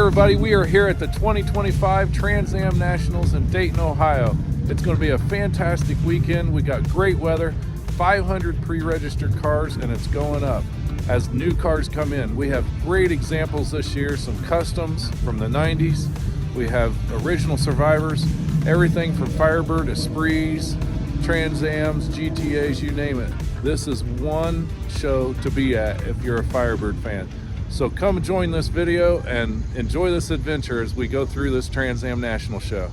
everybody, we are here at the 2025 Trans Am Nationals in Dayton, Ohio. It's going to be a fantastic weekend. We got great weather, 500 pre-registered cars, and it's going up as new cars come in. We have great examples this year, some customs from the 90s. We have original survivors, everything from Firebird, Esprits, Trans Ams, GTAs, you name it. This is one show to be at if you're a Firebird fan. So come join this video and enjoy this adventure as we go through this Trans Am National show.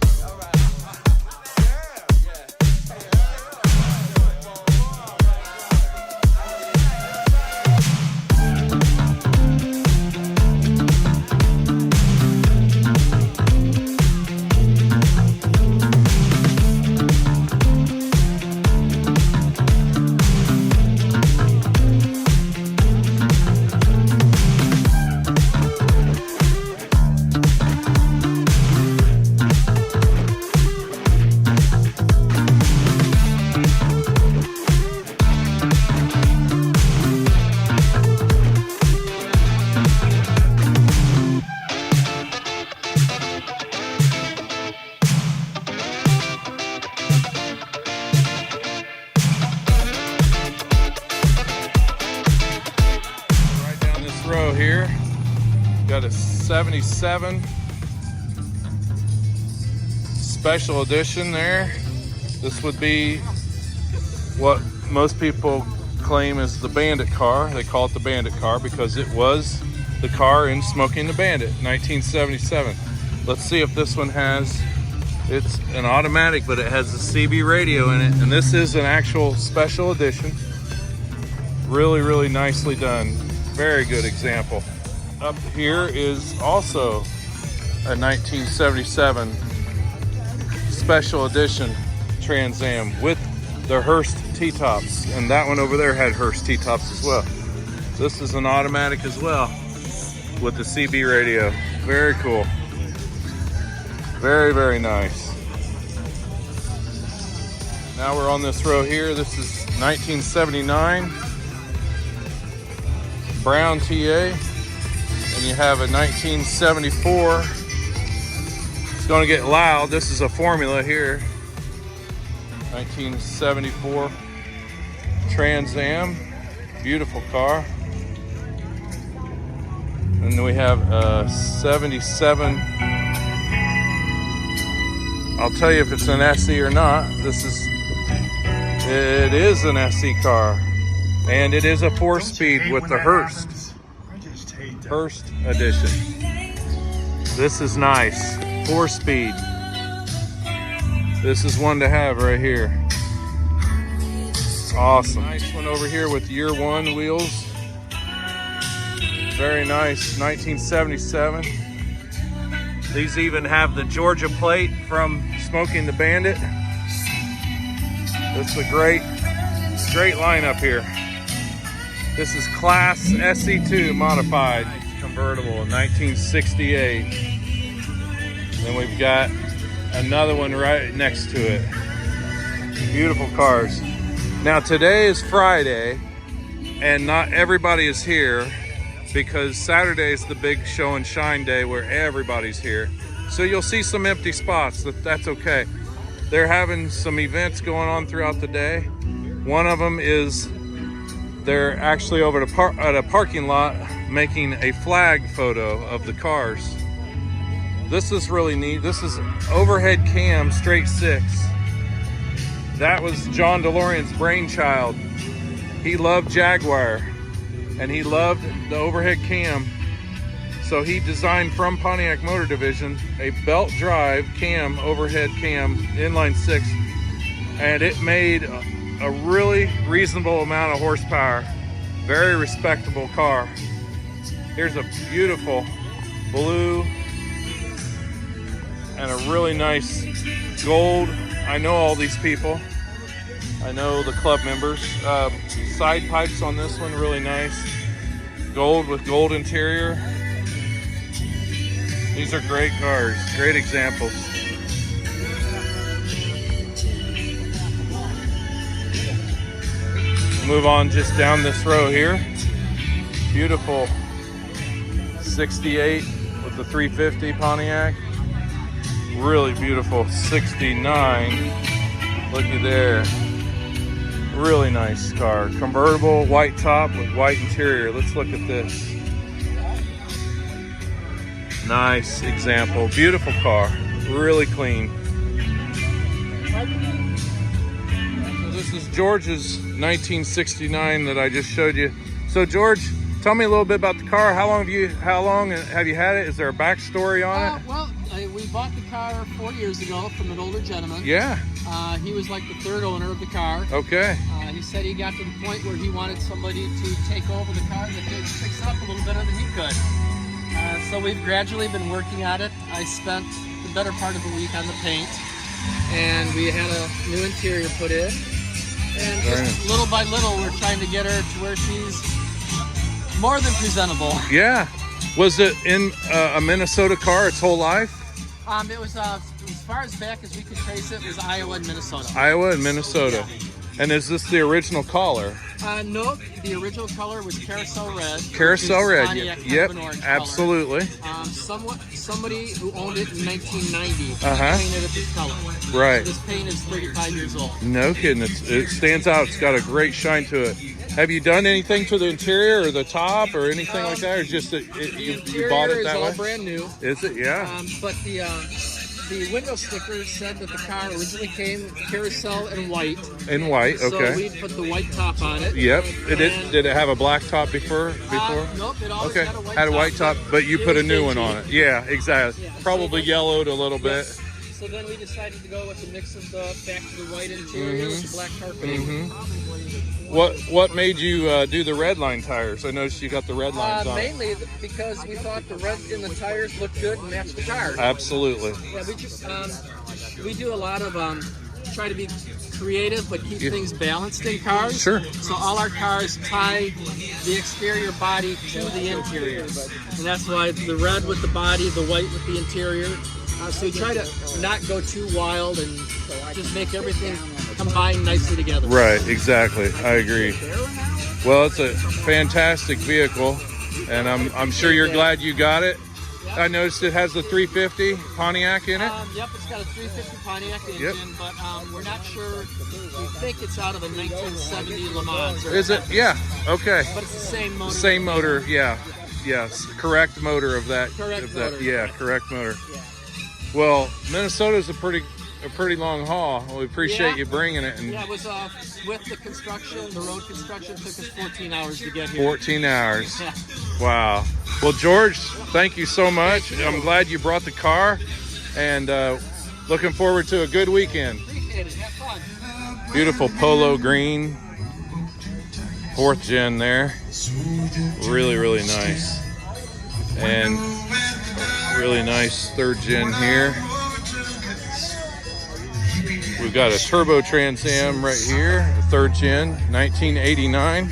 Row here, got a 77 special edition there. This would be what most people claim is the Bandit car. They call it the Bandit car because it was the car in Smoking the Bandit, 1977. Let's see if this one has, it's an automatic, but it has a CB radio in it, and this is an actual special edition. Really, really nicely done. Very good example. Up here is also a 1977 special edition Trans Am with the Hearst T-tops, and that one over there had Hearst T-tops as well. This is an automatic as well with the CB radio. Very cool. Very, very nice. Now we're on this row here. This is 1979 Brown TA, and you have a 1974. It's going to get loud. This is a formula here. 1974 Trans Am, beautiful car. And then we have a 77. I'll tell you if it's an SE or not. It is an SE car. And it is a 4-speed with the Hearst edition. This is nice, 4-speed. This is one to have right here. Awesome. Nice one over here with year one wheels. Very nice, 1977. These even have the Georgia plate from Smoking the Bandit. It's a great lineup here. This is Class SE2 modified, convertible in 1968. Then we've got another one right next to it. Beautiful cars. Now today is Friday, and not everybody is here because Saturday is the big show and shine day where everybody's here. So you'll see some empty spots, that's okay. They're having some events going on throughout the day. One of them is they're actually over at a parking lot making a flag photo of the cars. This is really neat. This is overhead cam straight 6. That was John DeLorean's brainchild. He loved Jaguar and he loved the overhead cam. So he designed from Pontiac Motor Division a belt drive cam, overhead cam, inline 6, and it made a really reasonable amount of horsepower. Very respectable car. Here's a beautiful blue and a really nice gold. I know all these people. I know the club members. Side pipes on this one, really nice. Gold with gold interior. These are great cars, great examples. Move on just down this row here. Beautiful 68 with the 350 Pontiac. Really beautiful 69. Looky there. Really nice car. Convertible, white top with white interior. Let's look at this. Nice example. Beautiful car. Really clean. So this is George's 1969 that I just showed you. So George, tell me a little bit about the car. How long have you had it? Is there a backstory on it? Well, we bought the car 4 years ago from an older gentleman. Yeah. He was like the third owner of the car. Okay. He said he got to the point where he wanted somebody to take over the car that could fix it up a little better than he could. So we've gradually been working on it. I spent the better part of the week on the paint, and we had a new interior put in. And just little by little, we're trying to get her to where she's more than presentable. Yeah. Was it in a Minnesota car its whole life? It was as far as back as we could trace it was Iowa and Minnesota. Iowa and Minnesota. Yeah. And is this the original color? No, the original color was carousel red. Carousel red, yep, absolutely. Somebody who owned it in 1990 painted it this color. Right. So this paint is 35 years old. No kidding, it stands out. It's got a great shine to it. Have you done anything to the interior or the top or anything like that, or just you bought it that way? It's all brand new. Is it? Yeah. But the window sticker said that the car originally came carousel and white. In white, okay. So we put the white top on it. Yep. Did it have a black top before? Nope, it always had a white top, but you put a new one on it. Yeah, exactly. Yeah. Probably yellowed a little bit. So then we decided to go with a mix of the factory white interior with the black carpeting. What made you do the red line tires? I noticed you got the red lines on. Mainly because we thought the red in the tires looked good and matched the car. Absolutely. Yeah, we do a lot of try to be creative but keep things balanced in cars. Sure. So all our cars tie the exterior body to the interior, and that's why the red with the body, the white with the interior. So we try to not go too wild and just make everything combine nicely together. Right, exactly. I agree. Well, it's a fantastic vehicle, and I'm sure you're glad you got it. Yep. I noticed it has the 350 Pontiac in it. Yep, it's got a 350 Pontiac engine, but we're not sure. We think it's out of a 1970 Le Mans. Is it? Yeah. Okay. But it's the same motor. Same motor. Yeah. Yes. Correct motor of that. Correct motor. Yeah. Correct motor. Yeah. Well, Minnesota's a pretty long haul. We appreciate you bringing it. And it was with the construction, the road construction took us 14 hours to get here. 14 hours. Yeah. Wow. Well, George, thank you so much. I'm glad you brought the car, and looking forward to a good weekend. Appreciate it. Have fun. Beautiful polo green, 4th gen there. Really, really nice. And really nice 3rd gen here. We've got a turbo Trans Am right here, a 3rd gen, 1989.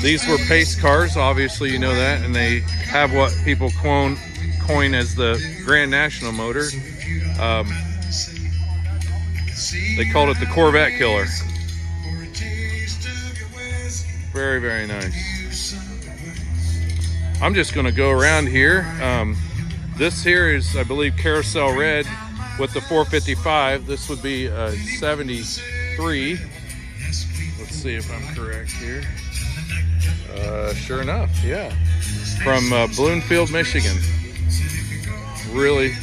These were pace cars, obviously you know that, and they have what people coin as the Grand National motor. They called it the Corvette Killer. Very, very nice. I'm just going to go around here. This here is, I believe, carousel red with the 455. This would be a 73. Let's see if I'm correct here. Sure enough, yeah. From Bloomfield, Michigan. Really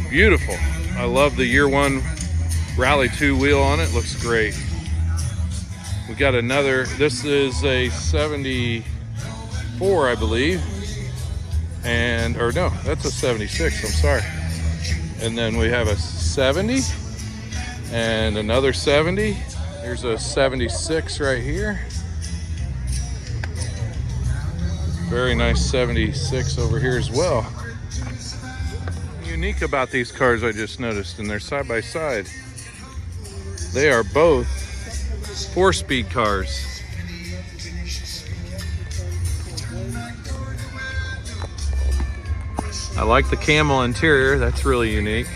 beautiful. I love the year 1 Rally 2 wheel on it. Looks great. We got another, this is a 74, I believe. Or no, that's a 76, I'm sorry. And then we have a 70 and another 70. Here's a 76 right here. Very nice 76 over here as well. Unique about these cars I just noticed, and they're side by side. They are both 4-speed cars. I like the camel interior, that's really unique.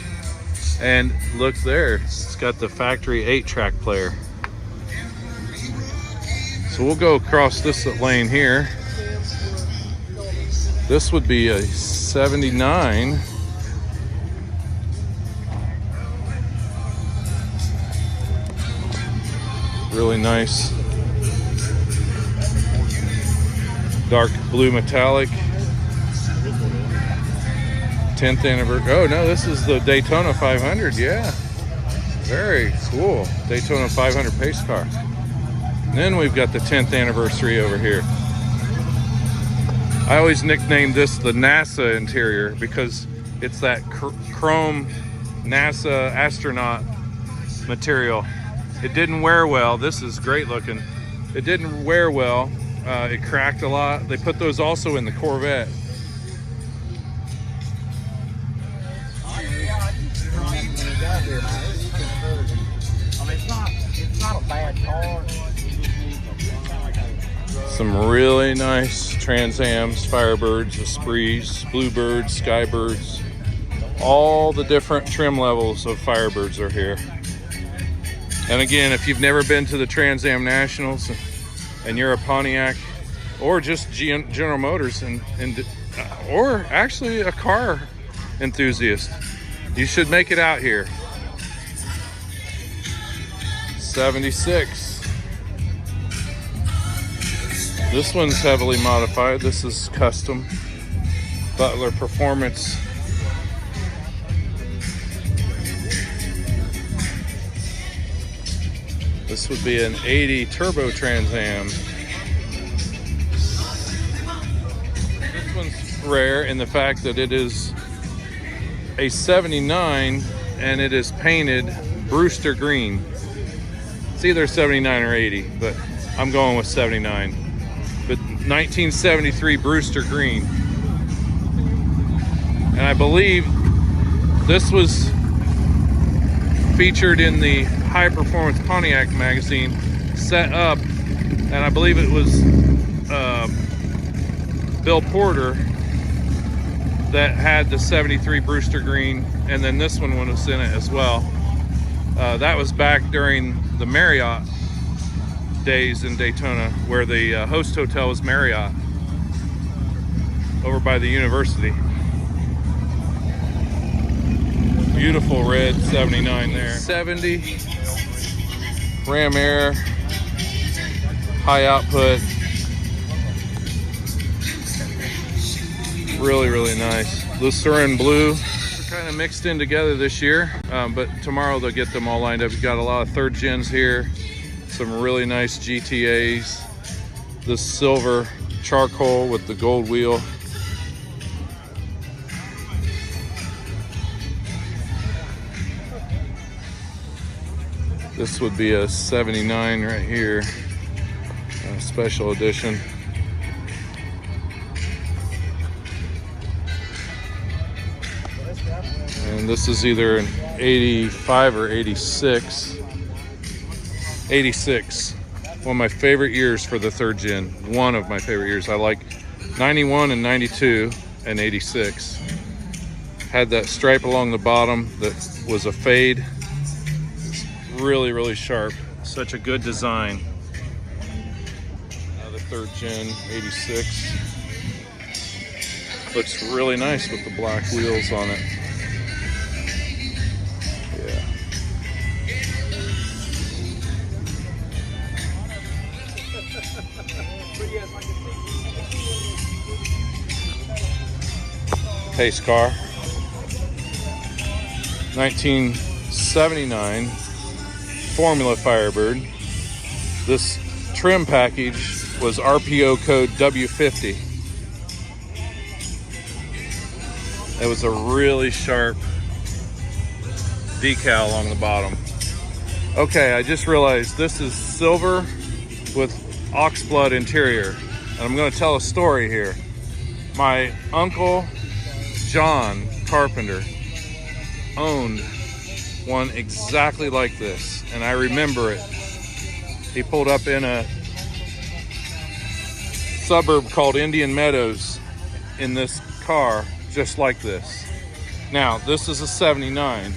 And look there, it's got the factory 8-track player. So we'll go across this lane here. This would be a 79. Really nice dark blue metallic. 10th anniversary. Oh no, this is the Daytona 500. Yeah, very cool. Daytona 500 pace car. And then we've got the 10th anniversary over here. I always nicknamed this the NASA interior because it's that chrome NASA astronaut material. It didn't wear well. This is great looking. It didn't wear well. It cracked a lot. They put those also in the Corvette. It's not a bad car. Some really nice Trans Ams, Firebirds, Esprits, Bluebirds, Skybirds. All the different trim levels of Firebirds are here. And again, if you've never been to the Trans Am Nationals and you're a Pontiac or just General Motors or actually a car enthusiast, you should make it out here. 76. This one's heavily modified. This is custom Butler Performance. This would be an 80 Turbo Trans Am. This one's rare in the fact that it is a 79 and it is painted Brewster green. It's either 79 or 80, but I'm going with 79. But 1973 Brewster green. And I believe this was featured in the High Performance Pontiac magazine, set up, and I believe it was Bill Porter that had the 73 Brewster green, and then this one was in it as well. That was back during the Marriott days in Daytona, where the host hotel was Marriott over by the university. Beautiful red 79 there. 70 Ram Air, high output. Really, really nice. Lucerne blue. They're kind of mixed in together this year, but tomorrow they'll get them all lined up. You've got a lot of third gens here. Some really nice GTAs. This silver charcoal with the gold wheel. This would be a 79 right here, a special edition. And this is either an 85 or 86. 86, one of my favorite years for the third gen. One of my favorite years. I like 91 and 92 and 86. Had that stripe along the bottom that was a fade. It's really, really sharp. Such a good design. The third gen 86. Looks really nice with the black wheels on it. Pace car, 1979 Formula Firebird. This trim package was RPO code W50. It was a really sharp decal along the bottom. Okay, I just realized this is silver with oxblood interior, and I'm going to tell a story here. My uncle John Carpenter owned one exactly like this, and I remember it. He pulled up in a suburb called Indian Meadows in this car just like this. Now, this is a 79.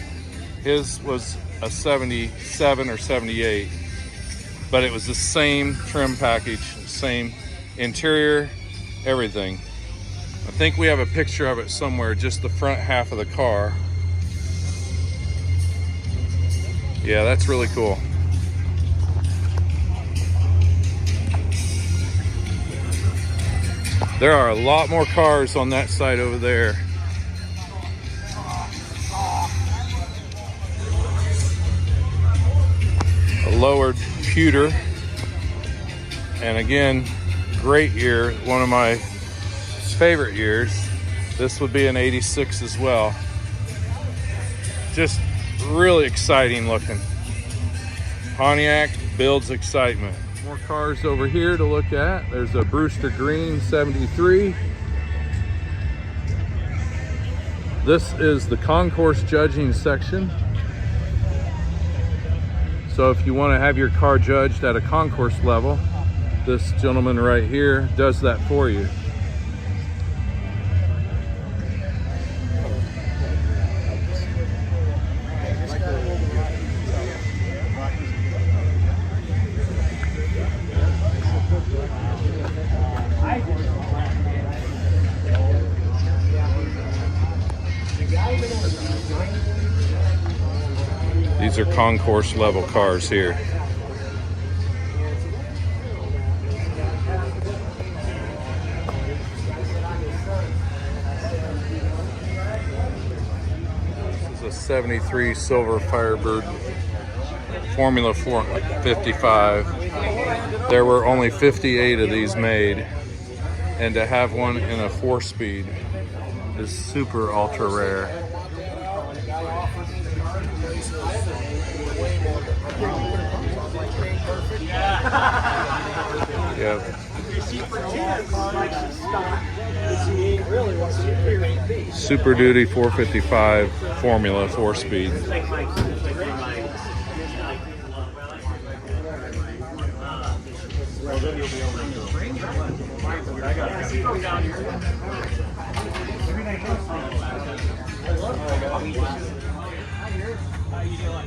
His was a 77 or 78, but it was the same trim package, same interior, everything. I think we have a picture of it somewhere, just the front half of the car. Yeah, that's really cool. There are a lot more cars on that side over there. A lowered pewter. And again, great year, one of my favorite years. This would be an 86 as well. Just really exciting looking. Pontiac builds excitement. More cars over here to look at. There's a Brewster Green 73. This is the Concours judging section. So if you want to have your car judged at a concourse level, this gentleman right here does that for you. These are concourse level cars here. This is a 73 Silver Firebird Formula 455. There were only 58 of these made, and to have one in a 4-speed is super ultra rare. Yeah. Super Duty 455 Formula 4-speed.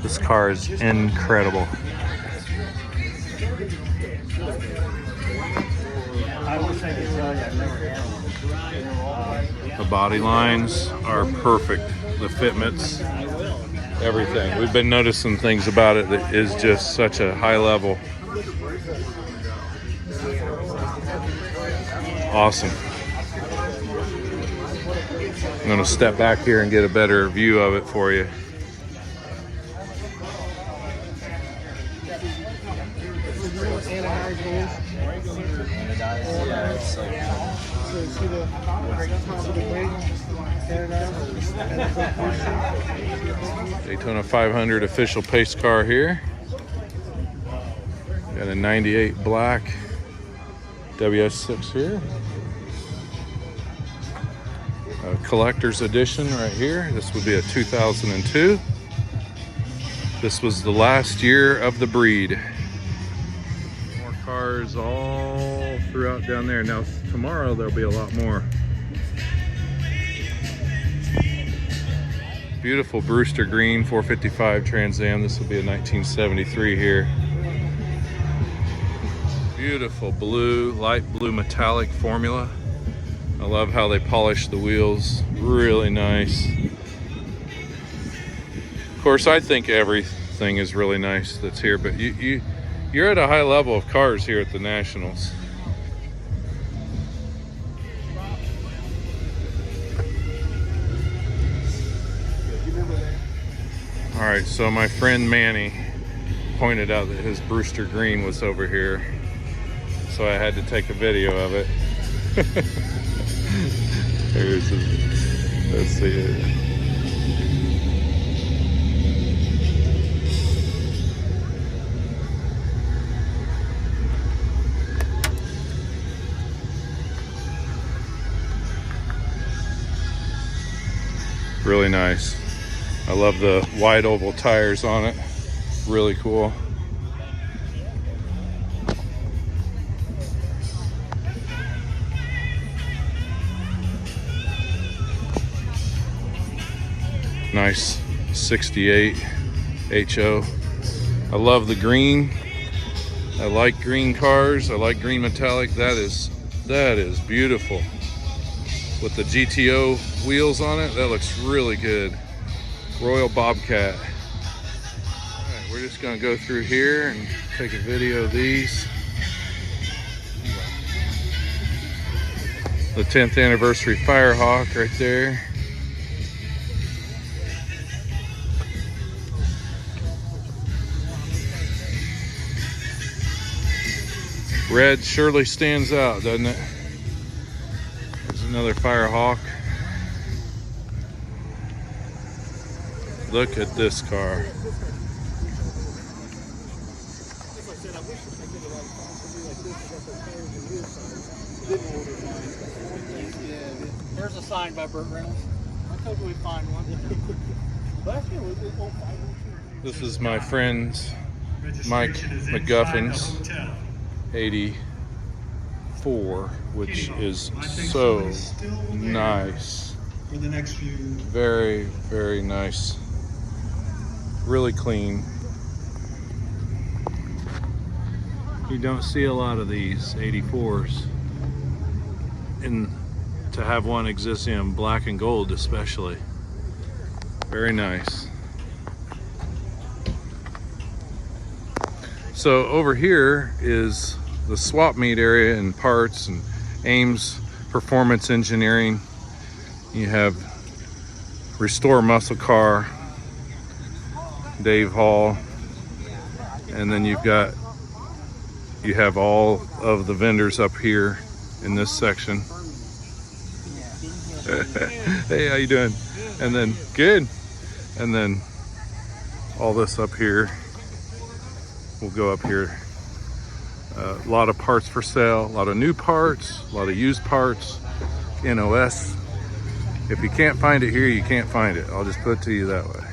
This car is incredible. The body lines are perfect. The fitments, everything. We've been noticing things about it that is just such a high level. Awesome. I'm going to step back here and get a better view of it for you. Daytona 500 official pace car here. Got a 98 black WS6 here. A collector's edition right here. This would be a 2002. This was the last year of the breed. More cars all throughout down there. Now tomorrow there'll be a lot more. Beautiful Brewster Green 455 Trans Am. This will be a 1973 here. Beautiful blue, light blue metallic Formula. I love how they polish the wheels. Really nice. Of course, I think everything is really nice that's here, but you're at a high level of cars here at the Nationals. All right, so my friend Manny pointed out that his Brewster Green was over here, so I had to take a video of it. Here's his, let's see it. Really nice. I love the wide oval tires on it. Really cool. Nice 68 HO. I love the green. I like green cars. I like green metallic. That is beautiful. with the GTO wheels on it. That looks really good. Royal Bobcat. All right, we're just gonna go through here and take a video of these. The 10th anniversary Firehawk right there. Red surely stands out, doesn't it? There's another Firehawk. Look at this car. There's a sign by Burt Reynolds. I told you we'd find one. This is my friend Mike McGuffin's 84, which is so nice. Very, very nice. Really clean. You don't see a lot of these 84s. And to have one exist in black and gold especially. Very nice. So over here is the swap meet area and parts and Ames Performance Engineering. You have Restore Muscle Car, Dave Hall, and then you have all of the vendors up here in this section. Hey, how you doing? And then good. And then all this up here. We'll go up here. A lot of parts for sale, a lot of new parts, a lot of used parts, NOS. If you can't find it here, you can't find it. I'll just put it to you that way.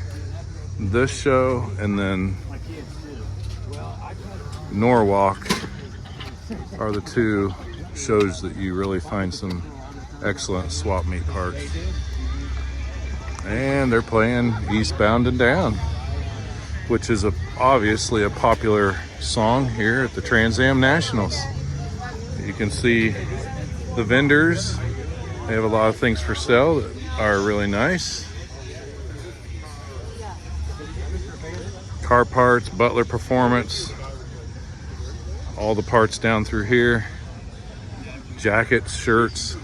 This show and then Norwalk are the two shows that you really find some excellent swap meet parts. And they're playing Eastbound and Down, which is obviously a popular song here at the Trans Am Nationals. You can see the vendors. They have a lot of things for sale that are really nice. Car parts, Butler Performance, all the parts down through here. Jackets, shirts.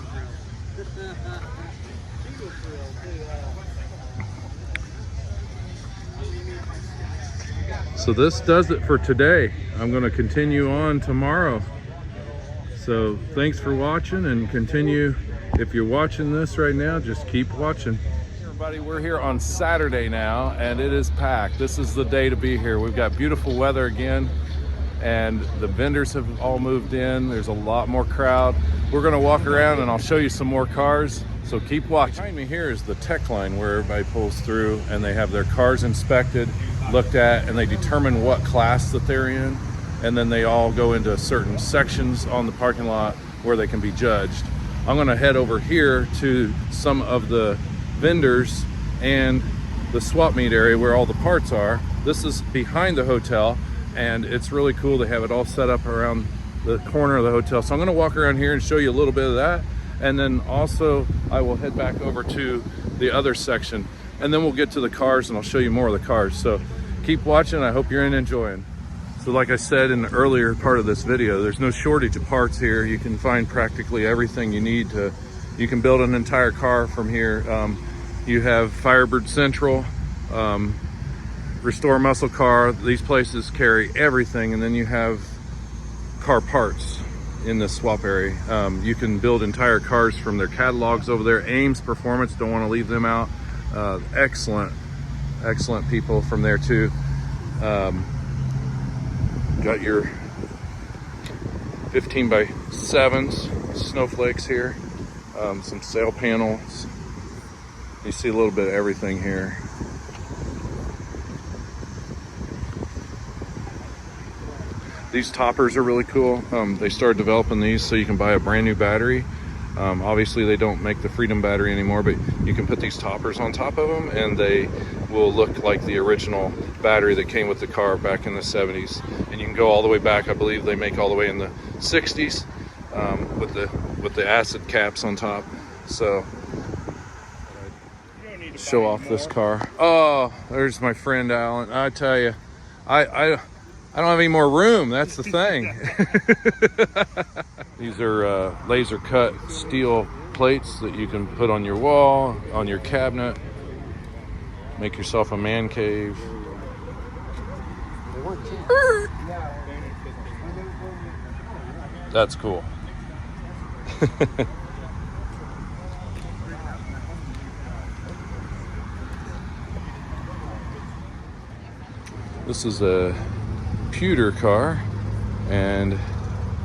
So this does it for today. I'm going to continue on tomorrow. So thanks for watching, and continue. If you're watching this right now, just keep watching. Hey everybody, we're here on Saturday now, and it is packed. This is the day to be here. We've got beautiful weather again, and the vendors have all moved in. There's a lot more crowd. We're going to walk around and I'll show you some more cars. So keep watching. Behind me here is the tech line where everybody pulls through and they have their cars inspected, looked at, and they determine what class that they're in, and then they all go into certain sections on the parking lot where they can be judged. I'm going to head over here to some of the vendors and the swap meet area where all the parts are. This is behind the hotel, and it's really cool. They have it all set up around the corner of the hotel. So I'm going to walk around here and show you a little bit of that, and then also I will head back over to the other section, and then we'll get to the cars and I'll show you more of the cars. So keep watching. I hope you're enjoying. So like I said in the earlier part of this video, there's no shortage of parts here. You can find practically everything you need to, you can build an entire car from here. You have Firebird Central, Restore Muscle Car. These places carry everything, and then you have car parts in the swap area. You can build entire cars from their catalogs over there. Ames Performance, don't want to leave them out. Excellent people from there too. Got your 15 by 7s, snowflakes here, some sail panels. You see a little bit of everything here. These toppers are really cool. They started developing these so you can buy a brand new battery. Obviously they don't make the Freedom battery anymore, but you can put these toppers on top of them and they will look like the original battery that came with the car back in the 70s. And you can go all the way back. I believe they make all the way in the 60s with the acid caps on top. So show off this car. Oh, there's my friend Alan. I tell you, I don't have any more room. That's the thing. These are laser cut steel plates that you can put on your wall, on your cabinet. Make yourself a man cave. That's cool. This is a pewter car, and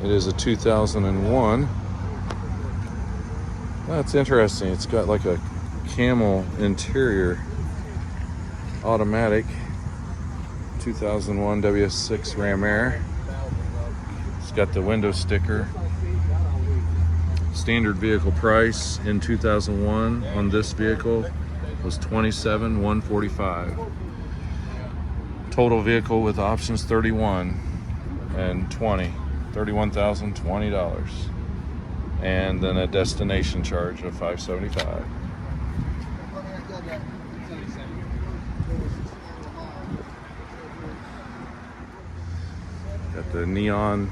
it is a 2001. That's interesting. It's got like a camel interior, automatic 2001 WS6 Ram Air. It's got the window sticker. Standard vehicle price in 2001 on this vehicle was $27,145. Total vehicle with options $31,020, and then a destination charge of $575. Got the neon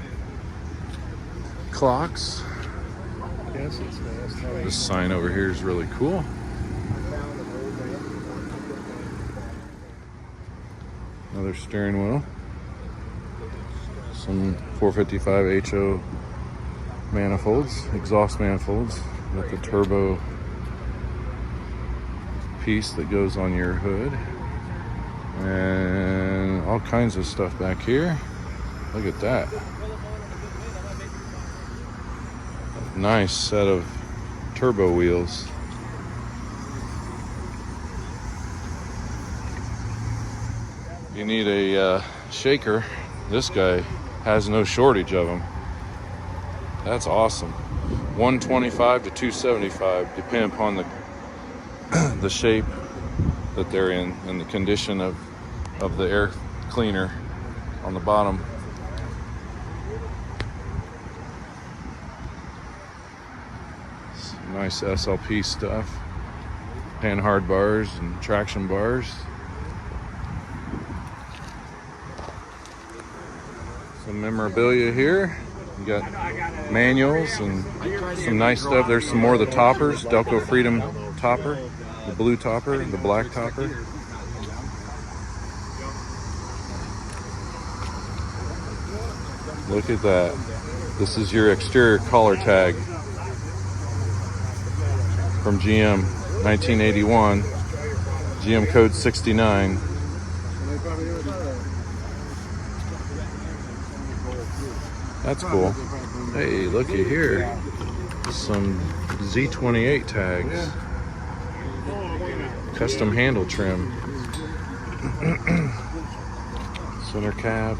clocks. This sign over here is really cool. Another steering wheel. Some 455 HO manifolds, exhaust manifolds. Got the turbo piece that goes on your hood. And all kinds of stuff back here. Look at that. Nice set of turbo wheels. You need a shaker. This guy has no shortage of them. That's awesome. 125 to 275, depending upon the shape that they're in and the condition of the air cleaner on the bottom. Some nice SLP stuff. Panhard bars and traction bars. Some memorabilia here. You got manuals and some nice stuff. There's some more of the toppers. Delco Freedom topper, the blue topper, the black topper. Look at that. This is your exterior collar tag from GM, 1981. GM code 69. That's cool. Hey, looky here. Some Z28 tags. Custom handle trim. Center cab.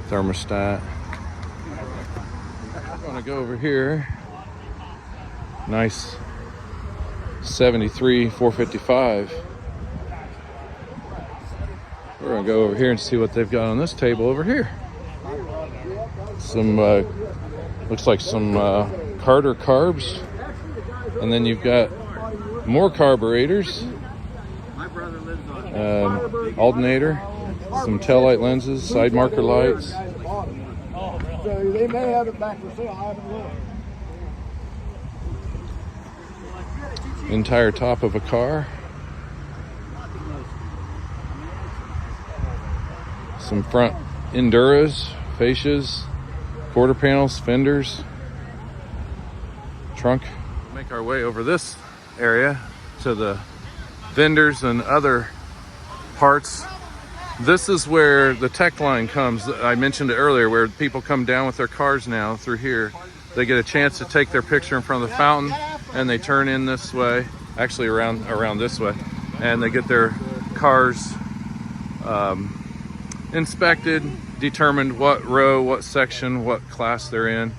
Thermostat. I'm gonna go over here. Nice 73 455. We're gonna go over here and see what they've got on this table over here. Some looks like some Carter carbs, and then you've got more carburetors, alternator, some taillight lenses, side marker lights. So they may have it back for sale. I haven't looked. Entire top of a car. Some front Enduras, fascias, quarter panels, fenders, trunk. Make our way over this area to the vendors and other parts. This is where the tech line comes. I mentioned it earlier, where people come down with their cars now through here. They get a chance to take their picture in front of the fountain, and they turn in this way, actually around this way, and they get their cars inspected, determined what row, what section, what class they're in,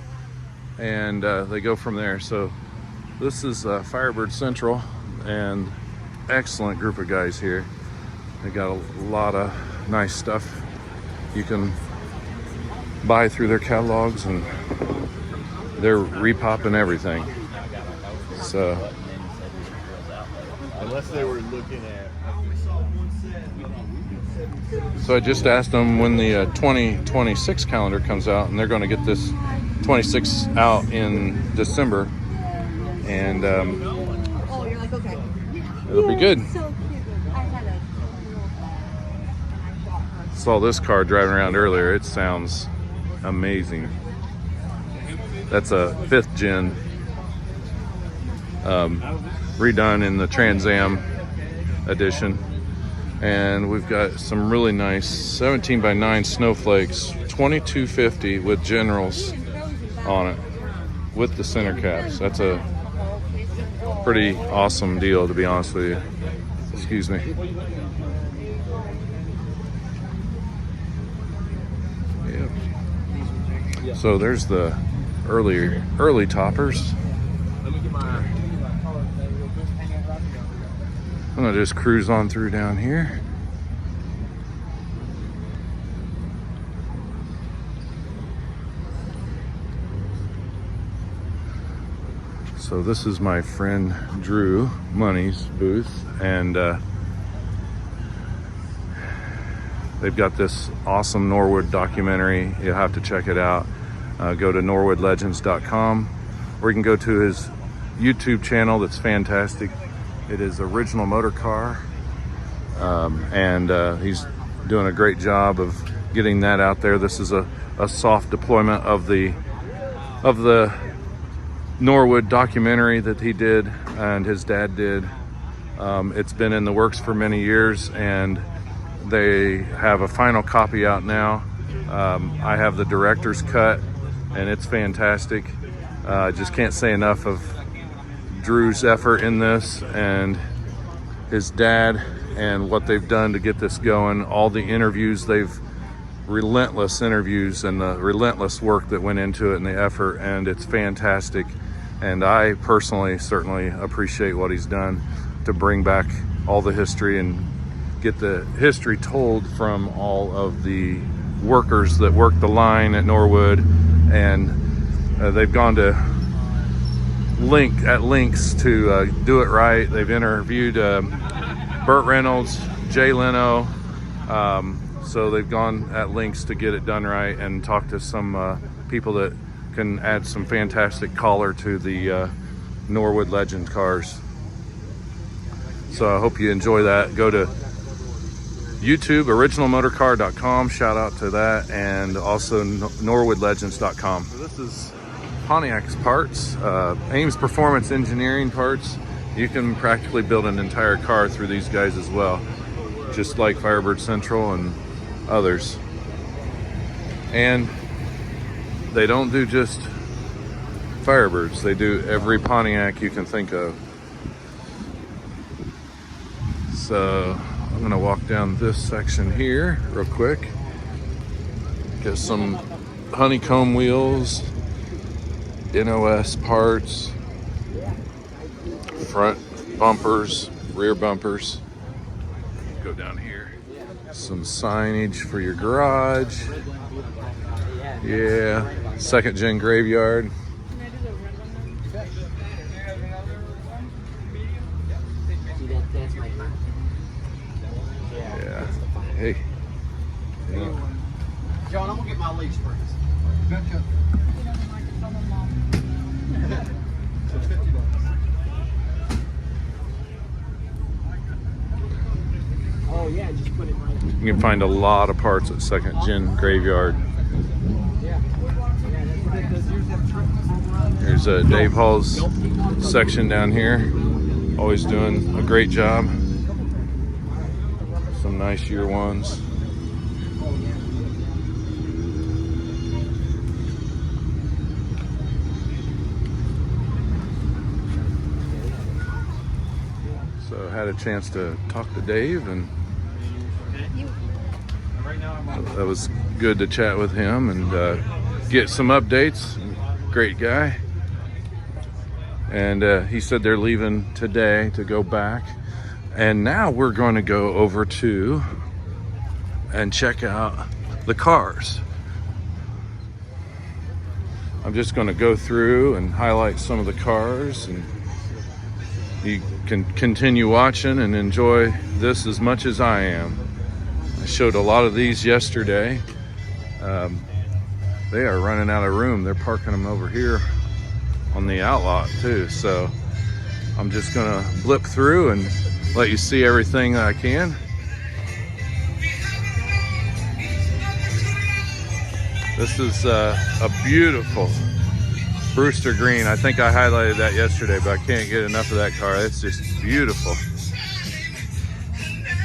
and they go from there. So this is Firebird Central, and excellent group of guys here. They got a lot of nice stuff you can buy through their catalogs, and they're repopping everything. So Unless they were looking at. So I just asked them when the 2026 calendar comes out, and they're going to get this 26 out in December, and Oh, you're like, okay. it'll be good. So cute. I had a Saw this car driving around earlier. It sounds amazing. That's a 5th gen, redone in the Trans Am edition. And we've got some really nice 17x9 snowflakes, 2250 with generals on it, with the center caps. That's a pretty awesome deal, to be honest with you. Excuse me. Yeah. So there's the early toppers. I'm gonna just cruise on through down here. So this is my friend Drew Money's booth, and they've got this awesome Norwood documentary. You'll have to check it out. Go to norwoodlegends.com, or you can go to his YouTube channel. That's fantastic. It is Original Motor Car, and he's doing a great job of getting that out there. This is a soft deployment of the Norwood documentary that he did and his dad did. It's been in the works for many years, and they have a final copy out now. I have the director's cut, and it's fantastic. I just can't say enough of Drew's effort in this, and his dad, and what they've done to get this going. All the interviews, relentless interviews, and the relentless work that went into it, and the effort, and it's fantastic. And I personally certainly appreciate what he's done to bring back all the history and get the history told from all of the workers that work the line at Norwood. And they've gone to links to do it right. They've interviewed Burt Reynolds, Jay Leno, so they've gone at links to get it done right, and talked to some people that can add some fantastic color to the Norwood Legend cars. So I hope you enjoy that. Go to YouTube, originalmotorcar.com, shout out to that, and also norwoodlegends.com. So this is Pontiac's parts, Ames Performance Engineering parts. You can practically build an entire car through these guys as well, just like Firebird Central and others. And they don't do just Firebirds, they do every Pontiac you can think of. So I'm gonna walk down this section here real quick. Get some honeycomb wheels, NOS parts, front bumpers, rear bumpers. Go down here. Some signage for your garage. Yeah, 2nd gen graveyard. Yeah. Hey. Yeah. John, I'm gonna get my leaf springs. Gotcha. Oh yeah, just put it right. You can find a lot of parts at 2nd gen graveyard. Here's Dave Hall's section down here. Always doing a great job. Some nice year ones. So I had a chance to talk to Dave, and that was good to chat with him and get some updates. Great guy. And he said they're leaving today to go back. And now we're going to go over to and check out the cars. I'm just going to go through and highlight some of the cars, and you can continue watching and enjoy this as much as I am. I showed a lot of these yesterday. They are running out of room. They're parking them over here on the outlot too. So I'm just gonna blip through and let you see everything that I can. This is a beautiful Brewster green. I think I highlighted that yesterday, but I can't get enough of that car. It's just beautiful.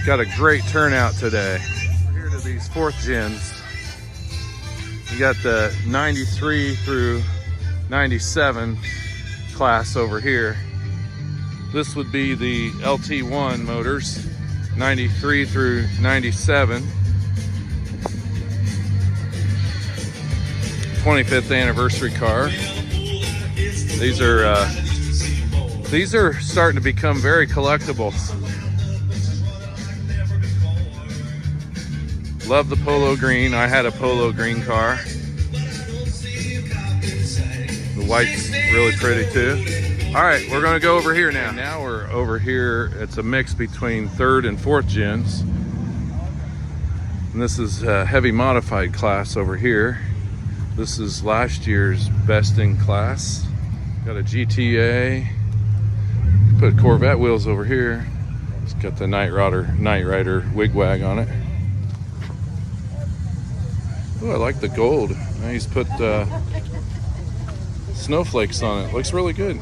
Got a great turnout today. We're here to these 4th gens. You got the 93 through 97 class over here. This would be the LT1 motors, 93 through 97. 25th anniversary car. These are starting to become very collectible. Love the polo green. I had a polo green car. The white's really pretty too. All right, we're gonna go over here now. Now we're over here. It's a mix between 3rd and 4th gens. And this is a heavy modified class over here. This is last year's best in class. Got a GTA. Put Corvette wheels over here. It's got the Night Rider wigwag on it. Oh, I like the gold. Now he's put snowflakes on it. Looks really good.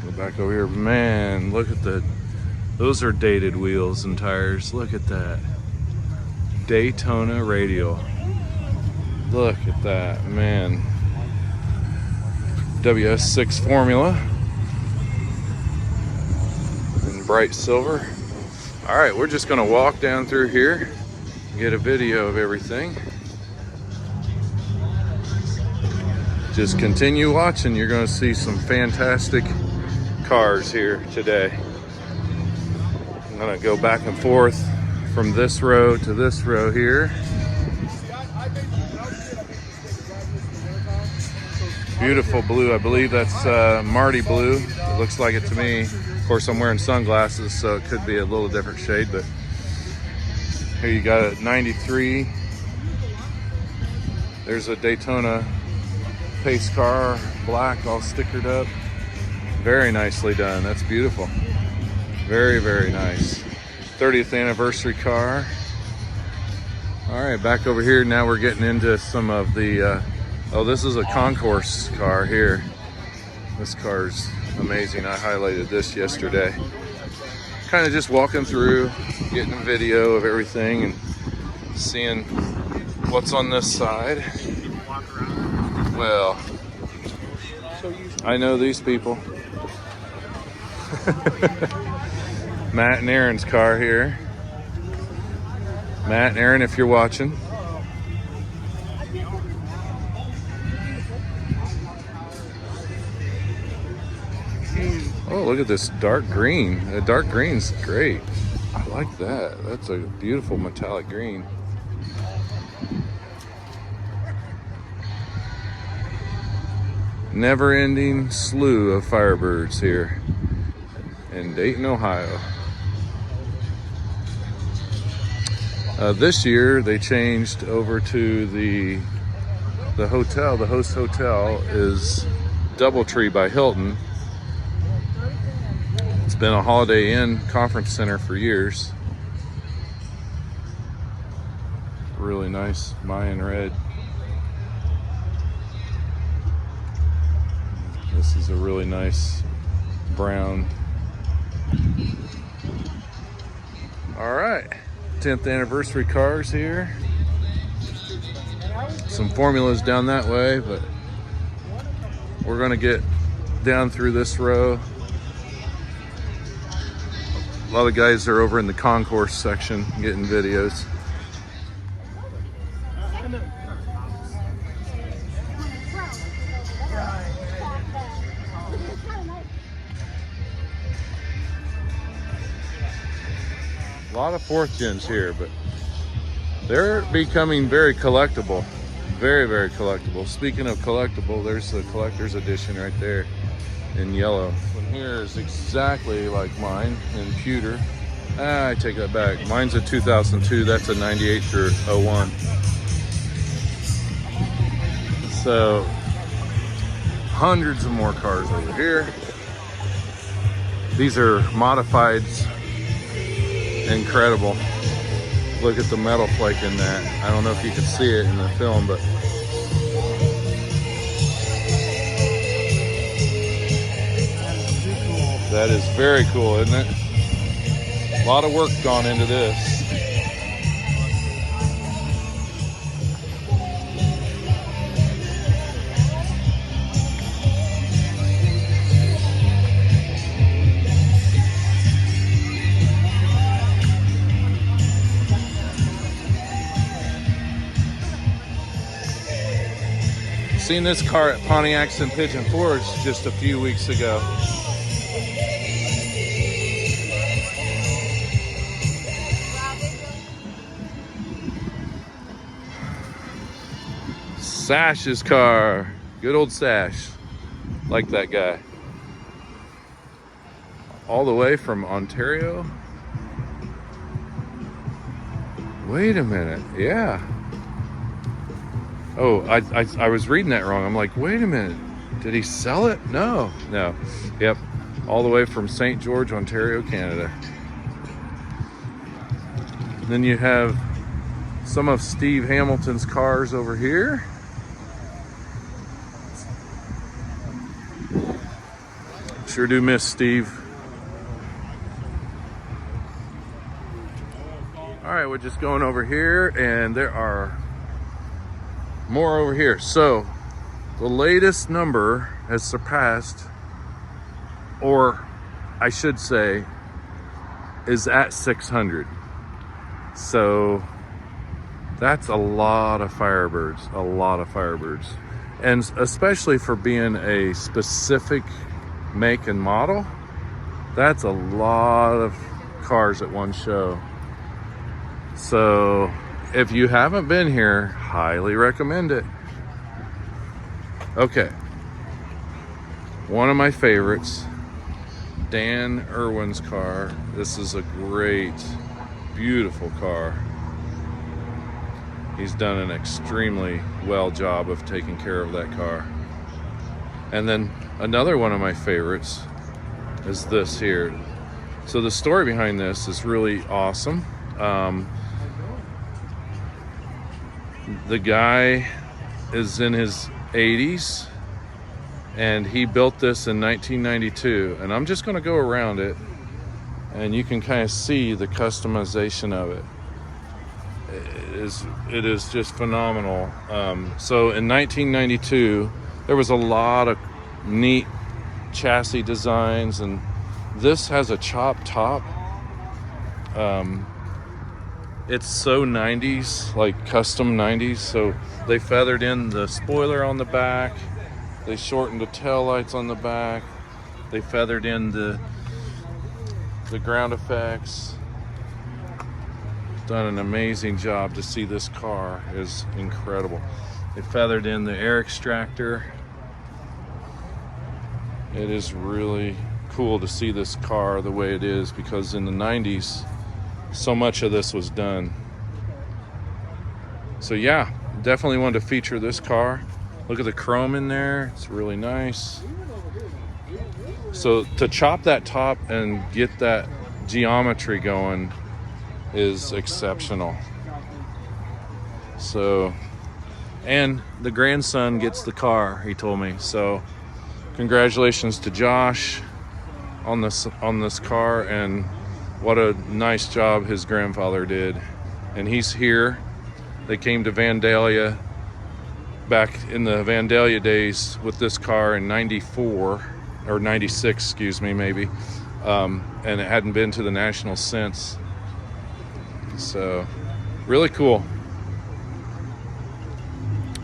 Go back over here. Man, look at those are dated wheels and tires. Look at that. Daytona radial. Look at that, man. WS6 formula in bright silver. All right, we're just gonna walk down through here and get a video of everything. Just continue watching. You're gonna see some fantastic cars here today. I'm gonna go back and forth from this row to this row here. Beautiful blue. I believe that's Marty blue. It looks like it to me. Of course, I'm wearing sunglasses, so it could be a little different shade, but here you got a 93. There's a Daytona pace car, black, all stickered up. Very nicely done. That's beautiful. Very, very nice. 30th anniversary car. All right, back over here. Now we're getting into some of the, oh, this is a Concours car here. This car's amazing. I highlighted this yesterday. Kind of just walking through, getting a video of everything and seeing what's on this side. Well, I know these people. Matt and Aaron's car here. Matt and Aaron, if you're watching. Oh, look at this dark green. The dark green's great. I like that. That's a beautiful metallic green. Never-ending slew of Firebirds here in Dayton, Ohio. This year they changed over to the hotel. The host hotel is Doubletree by Hilton. It's been a Holiday Inn conference center for years. Really nice Mayan red. This is a really nice brown. All right, 10th anniversary cars here. Some formulas down that way, but we're gonna get down through this row. A lot of guys are over in the Concours section getting videos. A lot of 4th gens here, but They're becoming very collectible. Very, very collectible. Speaking of collectible, there's the collector's edition right there in yellow. One here is exactly like mine in pewter. I take that back. Mine's a 2002. That's a 98 through 01. So, hundreds of more cars over here. These are modifieds. Incredible. Look at the metal flake in that. I don't know if you can see it in the film, but that is very cool, isn't it? A lot of work gone into this. Seen this car at Pontiac's and Pigeon Forge just a few weeks ago. Sash's car. Good old Sash. Like that guy. All the way from Ontario. Wait a minute. Yeah. Oh, I was reading that wrong. I'm like, wait a minute. Did he sell it? No. Yep. All the way from St. George, Ontario, Canada. Then you have some of Steve Hamilton's cars over here. Sure do miss Steve. All right, we're just going over here, and there are more over here. So the latest number has surpassed, or I should say, is at 600. So that's a lot of Firebirds, a lot of Firebirds. And especially for being a specific make and model, that's a lot of cars at one show. So if you haven't been here, highly recommend it. Okay. One of my favorites, Dan Irwin's car. This is a great, beautiful car. He's done an extremely well job of taking care of that car. And then another one of my favorites is this here. So the story behind this is really awesome. The guy is in his 80s and he built this in 1992, and I'm just going to go around it and you can kind of see the customization of it. It is just phenomenal. So in 1992 there was a lot of neat chassis designs, and this has a chop top. It's so 90s, like custom 90s. So they feathered in the spoiler on the back. They shortened the tail lights on the back. They feathered in the ground effects. Done an amazing job. To see this car is incredible. They feathered in the air extractor. It is really cool to see this car the way it is, because in the 90s, so much of this was done. So yeah, definitely wanted to feature this car. Look at the chrome in there. It's really nice. So to chop that top and get that geometry going is exceptional. So, and the grandson gets the car, he told me. So congratulations to Josh on this car, and what a nice job his grandfather did. And he's here. They came to Vandalia back in the Vandalia days with this car in 94 or 96, excuse me, maybe. And it hadn't been to the Nationals since. So really cool.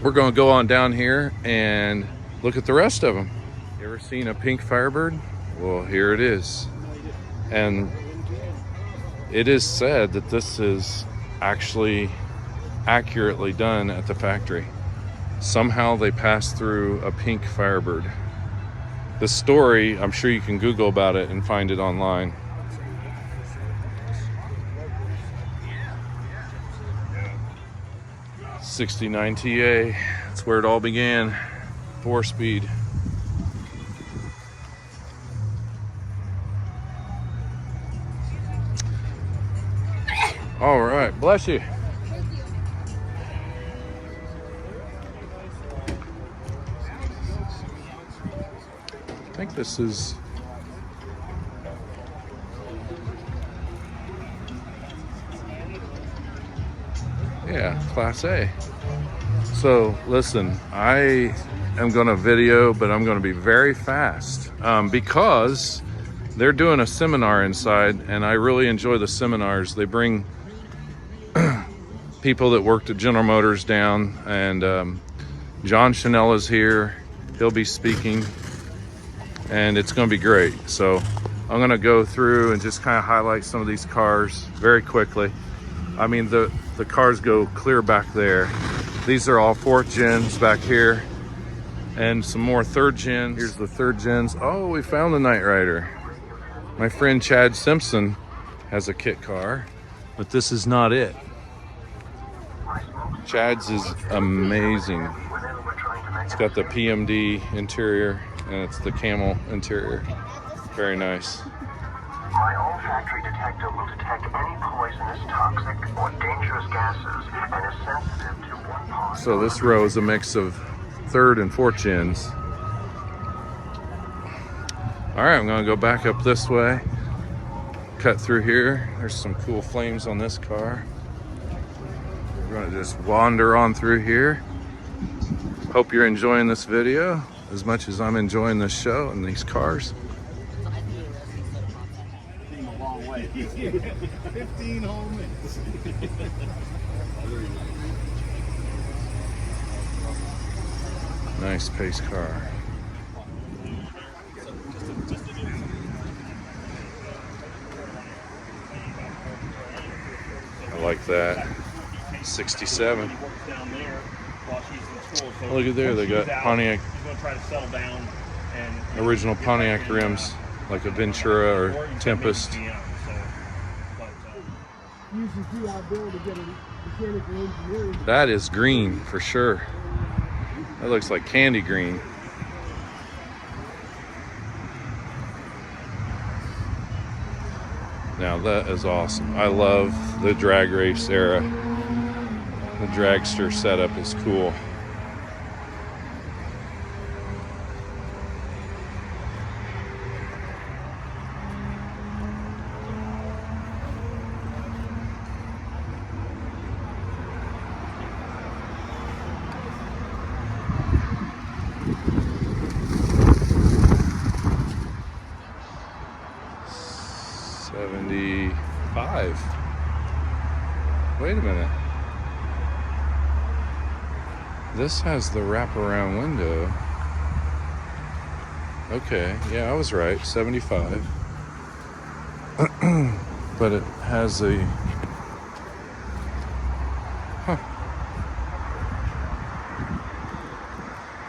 We're going to go on down here and look at the rest of them. You ever seen a pink Firebird? Well, here it is. And it is said that this is actually accurately done at the factory. Somehow they passed through a pink Firebird. The story, I'm sure you can Google about it and find it online. '69 TA, that's where it all began. 4-speed. All right, bless you. I think this is Class A. So listen, I am going to video, but I'm going to be very fast because they're doing a seminar inside, and I really enjoy the seminars. They bring people that worked at General Motors down, and John Chanella's here. He'll be speaking, and it's going to be great. So I'm going to go through and just kind of highlight some of these cars very quickly. I mean, the cars go clear back there. These are all 4th gens back here, and some more 3rd gens. Here's the 3rd gens. Oh, we found the Knight Rider. My friend Chad Simpson has a kit car, but this is not it. Chad's is amazing. It's got the PMD interior, and it's the camel interior. Very nice. My olfactory detector will detect any poisonous, toxic, or dangerous gases and is sensitive to one part. So this row is a mix of 3rd and 4th gens. All right, I'm gonna go back up this way, cut through here. There's some cool flames on this car. We're gonna just wander on through here. Hope you're enjoying this video as much as I'm enjoying this show and these cars. 15 whole minutes. Nice pace car. I like that. 67. Look at there, they got Pontiac, original Pontiac rims, like a Ventura or Tempest. That is green for sure. That looks like candy green. Now that is awesome. I love the drag race era. The dragster setup is cool. Wait a minute. This has the wraparound window. Okay, yeah, I was right. 75. But it has a... Huh.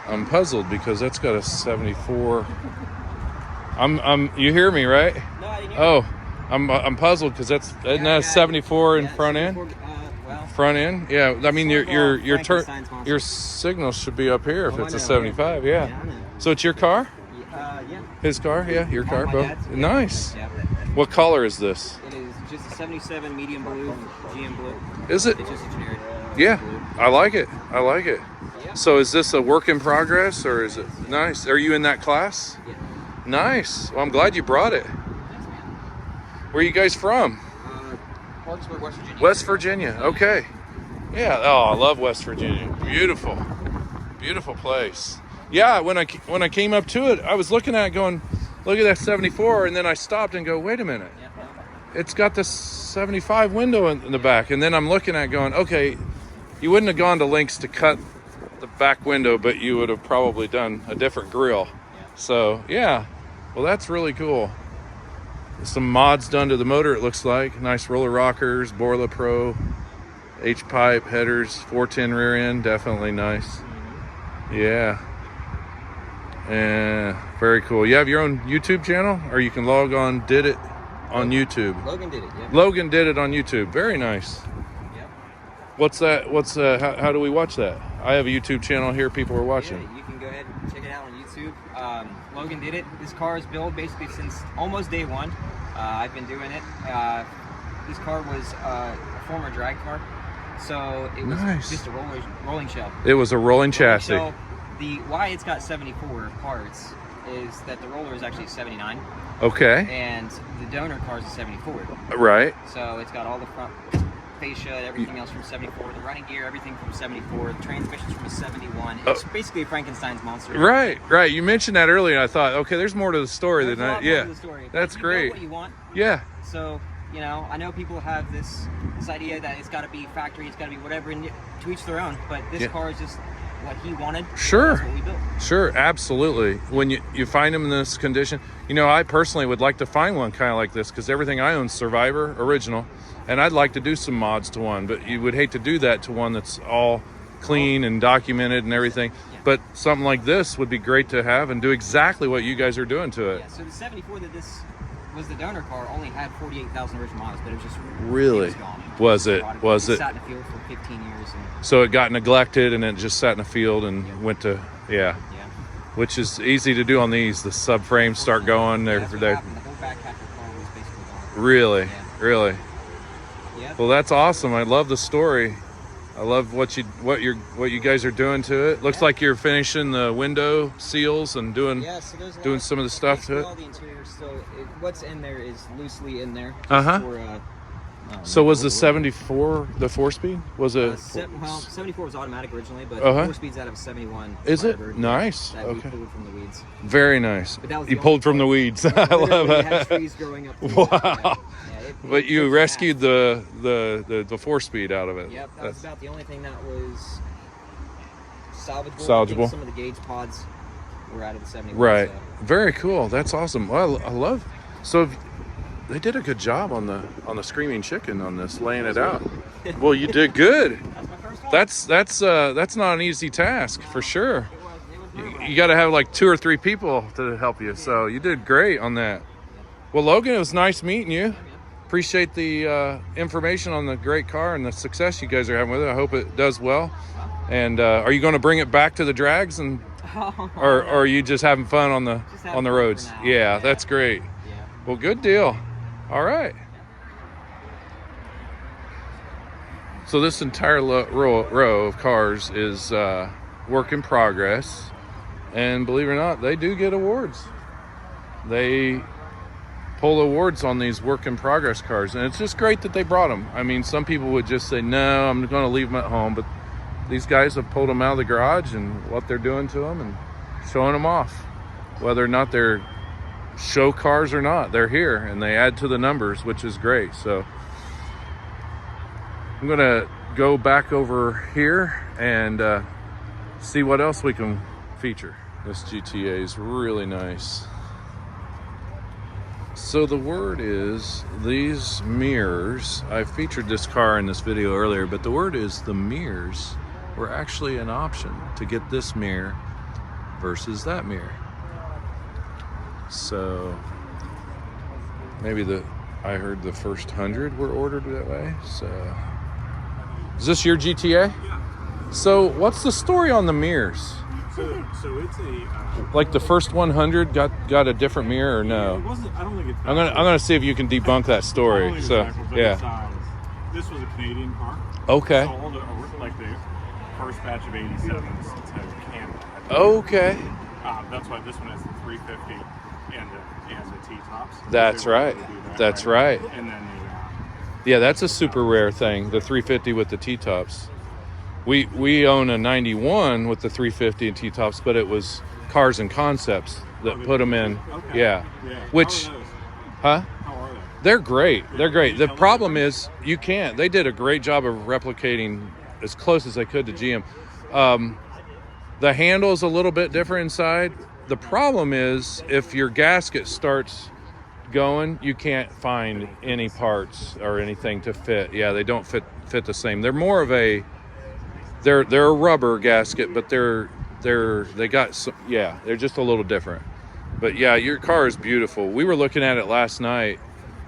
I'm puzzled because that's got a 74. You hear me, right? No, I didn't hear Oh. I'm puzzled because isn't that a 74 in front end? Front end? Yeah. I mean, your signal should be up here if it's a 75. Yeah. So it's your car? Yeah. His car? Yeah. Your car, bro. dad's, yeah. Nice. Yeah. What color is this? It is just a 77 medium blue, GM blue. Is it? It's just a generic. Yeah. Blue. I like it. I like it. Yeah. So is this a work in progress or is it nice? Are you in that class? Yeah. Nice. Well, I'm glad you brought it. Where are you guys from? Parkersburg, West Virginia. West Virginia. Okay. Yeah. Oh, I love West Virginia. Beautiful, beautiful place. Yeah. When I came up to it, I was looking at it going, look at that 74, and then I stopped and go, wait a minute. It's got this 75 window in the back, and then I'm looking at it going, okay, you wouldn't have gone to lengths to cut the back window, but you would have probably done a different grill. So yeah. Well, that's really cool. Some mods done to the motor, it looks like. Nice roller rockers, Borla Pro. H-pipe headers, 410 rear end, definitely nice. Yeah. And very cool. You have your own YouTube channel, or you can log on, did it on YouTube. Logan did it, yeah. Logan did it on YouTube. Very nice. Yep. What's that? How do we watch that? I have a YouTube channel here people are watching. Yeah, you can go ahead and check it out on YouTube. Logan did it. This car is built basically since almost day one. I've been doing it. This car was a former drag car, so it was Nice. just a rolling shell. It was a rolling chassis. So why it's got 74 parts is that the roller is actually 79, Okay. and the donor car is a 74. Right. So it's got all the front fascia, everything else from 74, the running gear, everything from 74, the transmission's from a 71. It's basically Frankenstein's monster. Right. You mentioned that earlier, and I thought, okay, there's more to the story There's than a that. lot more Yeah. to the story, but That's you great. Know what you want. Yeah. So, you know, I know people have this idea that it's got to be factory, it's got to be whatever, and to each their own. But this car is just what he wanted. Sure. That's what we built. Sure, absolutely. When you find them in this condition, you know, I personally would like to find one kind of like this, because everything I own is Survivor original, and I'd like to do some mods to one, but you would hate to do that to one that's all clean and documented and everything. Yeah. But something like this would be great to have and do exactly what you guys are doing to it. Yeah, so the 74 that this was the donor car only had 48,000 original miles, but it was just Really? it was gone. Was it? Rotted. Was it? Sat in the field for 15 years. And, So it got neglected and it just sat in the field and went to, yeah. which is easy to do on these. The subframes start going. That's what They're happened. The whole back half of the car was basically gone. really, Yeah. really. Yeah. Well, that's awesome. I love the story. I love what you guys are doing to it. Looks like you're finishing the window seals and doing So there's doing some of the stuff to it. All the interior still, what's in there is loosely in there. just Uh-huh. for, So was the 74 the 4-speed? Was it? 74 was automatic originally, but Uh-huh. 4 speeds out of 71. Is it? Firebird, Nice. That we Okay. pulled from the weeds. Very nice. But that was You the only pulled from the part- weeds. I love Literally had it. trees growing up. through Wow. it. Yeah, But you it's rescued fast. the 4-speed out of it. Yep, that That's was about the only thing that was salvageable. I Salvageable. think some of the gauge pods were out of the 71. right. So. Very cool. That's awesome. Well, I love. So they did a good job on the Screaming Chicken on this, laying it out. Well, you did good. That's my first one. That's not an easy task for sure. It was nerve-wracking. You got to have like 2 or 3 people to help you. So you did great on that. Well, Logan, it was nice meeting you. Appreciate the information on the great car and the success you guys are having with it. I hope it does well. And are you going to bring it back to the drags, and or are you just having fun on the Just having fun for roads? now. Yeah, Yeah. that's great. Yeah. Well, good deal. All right. So this entire row of cars is work in progress, and believe it or not, they do get awards. They pull awards on these work in progress cars, and it's just great that they brought them. I mean, some people would just say, no, I'm going to leave them at home, but these guys have pulled them out of the garage and what they're doing to them and showing them off. Whether or not they're show cars or not, they're here and they add to the numbers, which is great. So I'm going to go back over here and see what else we can feature. This GTA is really nice. So the word is these mirrors, I featured this car in this video earlier, but the word is the mirrors were actually an option to get this mirror versus that mirror. So maybe I heard the first 100 were ordered that way. So is this your GTA? Yeah. So what's the story on the mirrors? So it's a Like the first 100 got a different mirror or no? It wasn't. I don't think it's. I'm gonna see if you can debunk that I story. don't think So it's backwards, but yeah. This was a Canadian car. Okay. So all the first batch of 87s it's had Canada. Okay. That's why this one has the 350 and it has the T-tops. That's They were able right. to do that, That's right. And then Yeah, that's a super rare thing, the 350 with the T-tops. We own a 91 with the 350 and T-tops, but it was Cars and Concepts that put them in. Okay. Yeah. Which, How are those? huh? How are they? They're great. They're great. The problem is you can't. They did a great job of replicating as close as they could to GM. The handle's a little bit different inside. The problem is if your gasket starts going, you can't find any parts or anything to fit. Yeah, they don't fit the same. They're more of a they're a rubber gasket, but they got some, yeah, they're just a little different. But yeah, your car is beautiful. We were looking at it last night,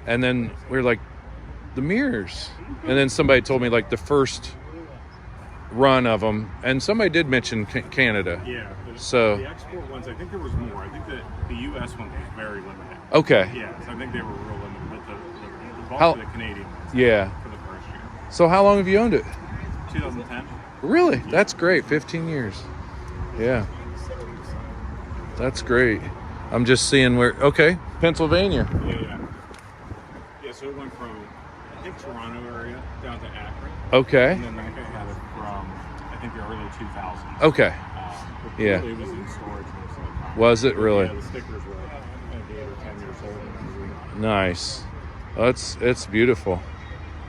and then we were like, the mirrors. And then somebody told me like the first run of them, and somebody did mention Canada. Yeah. So the export ones, I think there was more. I think that the U.S. one was very limited. okay. Yeah, so I think they were real limited. But the bulk How- of the Canadian ones, Yeah. for the first year. So how long have you owned it? 2010. Really? That's great. 15 years. Yeah. That's great. I'm just seeing where. Okay, Pennsylvania. Yeah. Yeah, so it went from, I think, Toronto area down to Akron. Okay. And then that guy had it from, I think, the early 2000s. Okay. But Yeah. It was in storage most of the time. Was it really? Yeah, the stickers were 8 or 10 years old. Nice. Well, it's beautiful.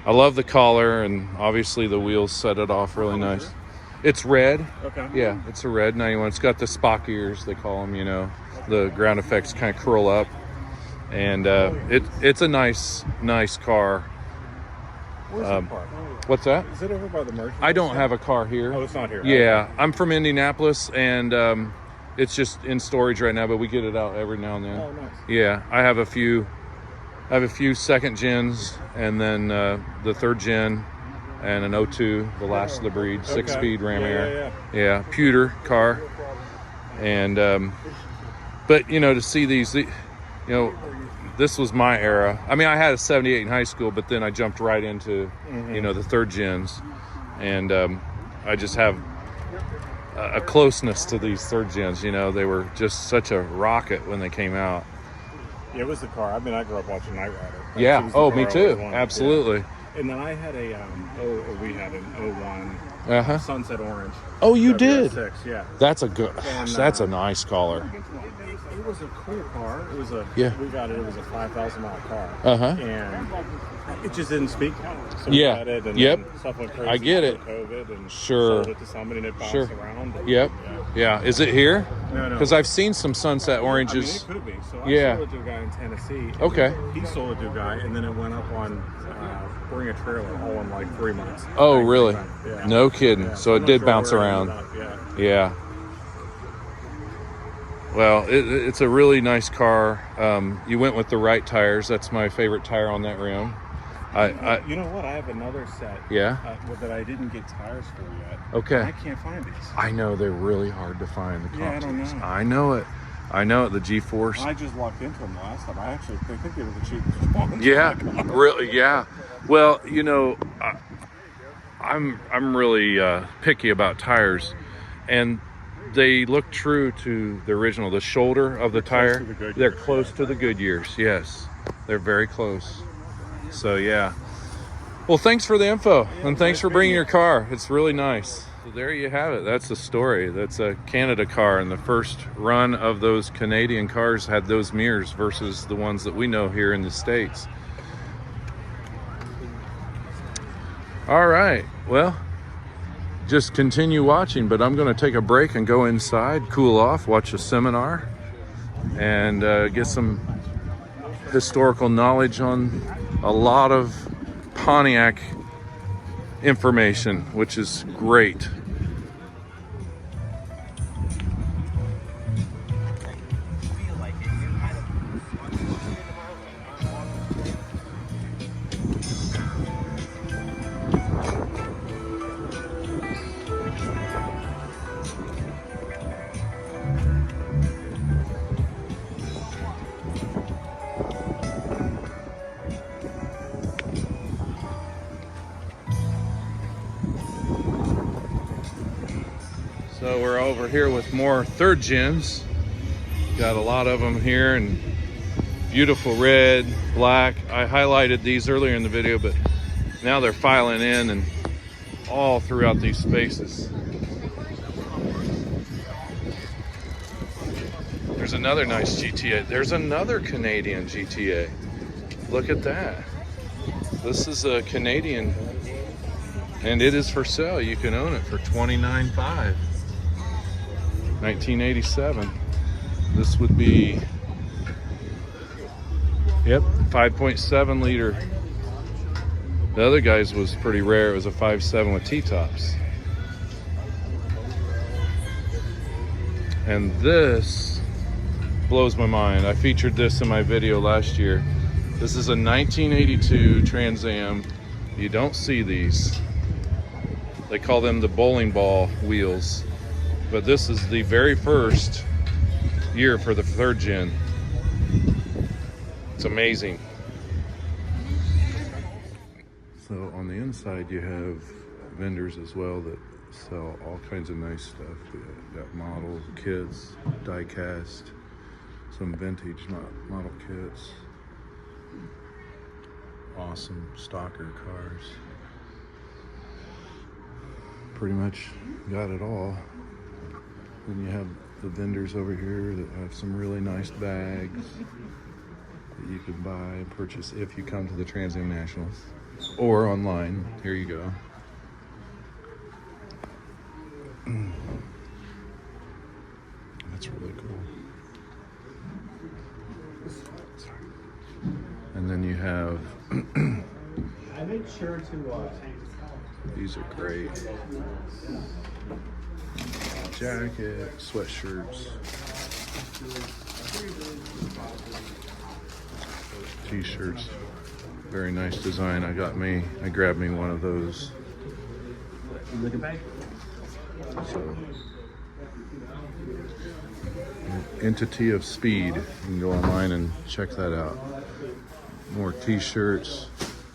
I love the collar, and obviously the wheels set it off really nice. It's red. Okay. Yeah, it's a red 91. It's got the Spock ears, they call them, you know. The ground effects kind of curl up. And it's a nice car. Where's the park? What's that? Is it over by the merchant? I don't have a car here. Oh, it's not here. Yeah, I'm from Indianapolis, and it's just in storage right now, but we get it out every now and then. Oh, nice. Yeah, I have a few second gens, and then the third gen, and an 02, the last of the breed, 6-speed Ram Air. Yeah, pewter car. And but you know, to see these, you know, this was my era. I mean, I had a 78 in high school, but then I jumped right into you know, the third gens, and I just have a closeness to these third gens. You know, they were just such a rocket when they came out. Yeah, it was the car. I mean, I grew up watching Knight Rider. Yeah. It was the Oh, car me I too. always wanted. Absolutely. Yeah. And then I had we had an 01 Uh-huh. Sunset Orange. Oh, you did? WS6, yeah. That's a good. And, That's a nice collar. It was a cool car. It was a Yeah. We got it. It was a 5,000 mile car. Uh-huh. And it just didn't speak. So Yeah. we had it, and Yep. then stuff went crazy. I get it. for COVID, and Sure. sold it to somebody, and it bounced Sure. around. And, Yep. Yeah. Is it here? No. Because I've seen some sunset I mean, oranges. it could be. So I Yeah. sold it to a guy in Tennessee. and Okay. He sold it to a guy, and then it went up on Bring a Trailer all in like 3 months. Oh, really? Yeah. No kidding. Yeah. So I'm it not did sure bounce where it around. ended up, Yeah. Yeah. Well, it's a really nice car. You went with the right tires. That's my favorite tire on that rim. You know what? I have another set. Yeah? That I didn't get tires for yet. Okay. I can't find these. I know they're really hard to find. The Yeah, I don't Comptons. know. I know it. I know it. The G-Force. I just locked into them last time. I think they were the cheapest ones. Yeah, really. Yeah. Well, you know, I'm really picky about tires, and they look true to the original. The shoulder of the tire, to the Goodyears. they're close to the Goodyears. Yes, they're very close. So yeah. Well, thanks for the info, and thanks for bringing your car. It's really nice. So there you have it. That's the story. That's a Canada car, and the first run of those Canadian cars had those mirrors versus the ones that we know here in the States. All right, well, just continue watching, but I'm going to take a break and go inside, cool off, watch a seminar, and get some historical knowledge on a lot of Pontiac information, which is great. So we're over here with more third gens. Got a lot of them here, and beautiful red, black. I highlighted these earlier in the video, but now they're filing in and all throughout these spaces. There's another nice GTA. There's another Canadian GTA. Look at that. This is a Canadian, and it is for sale. You can own it for $29,500. 1987. This would be Yep, 5.7 liter. The other guy's was pretty rare. It was a 5.7 with T-tops. And this blows my mind. I featured this in my video last year. This is a 1982 Trans Am. You don't see these. They call them the bowling ball wheels. But this is the very first year for the 3rd gen. It's amazing. So on the inside you have vendors as well that sell all kinds of nice stuff. We got model kits, die cast, some vintage model kits, awesome stocker cars. Pretty much got it all. Then you have the vendors over here that have some really nice bags that you can buy and purchase if you come to the Trans Am Nationals or online. Here you go. That's really cool. Sorry. And then you have I made sure to these are great. Jacket, sweatshirts, t-shirts. Very nice design. I grabbed me one of those. So, Entity of Speed. You can go online and check that out. More t-shirts.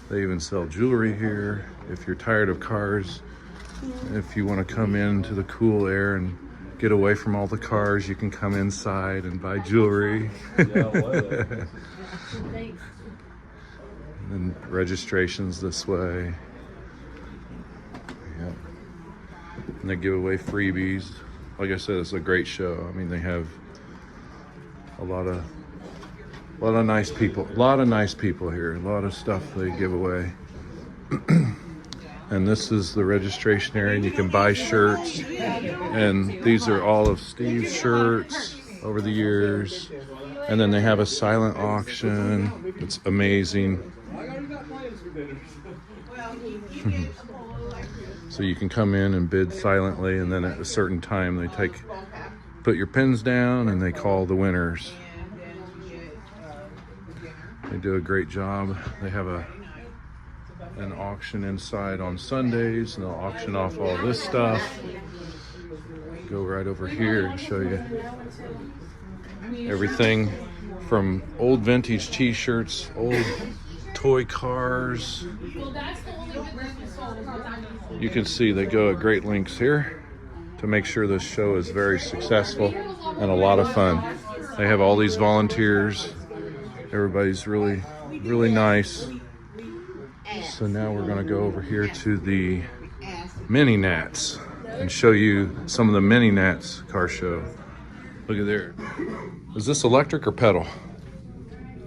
They even sell jewelry here. If you're tired of cars, if you want to come into the cool air and get away from all the cars, you can come inside and buy jewelry. And registrations this way. Yep. And they give away freebies. Like I said, it's a great show. I mean, they have a lot of nice people. A lot of nice people here. A lot of stuff they give away. And this is the registration area, and you can buy shirts. And these are all of Steve's shirts over the years. And then they have a silent auction. It's amazing. So you can come in and bid silently, and then at a certain time they put your pins down and they call the winners. They do a great job. They have an auction inside on Sundays, and they'll auction off all this stuff. Go right over here and show you everything from old vintage t-shirts, old toy cars. You can see they go at great lengths here to make sure this show is very successful and a lot of fun. They have all these volunteers. Everybody's really, really nice. So now we're gonna go over here to the Mini Nats and show you some of the Mini Nats car show. Look at there. Is this electric or pedal?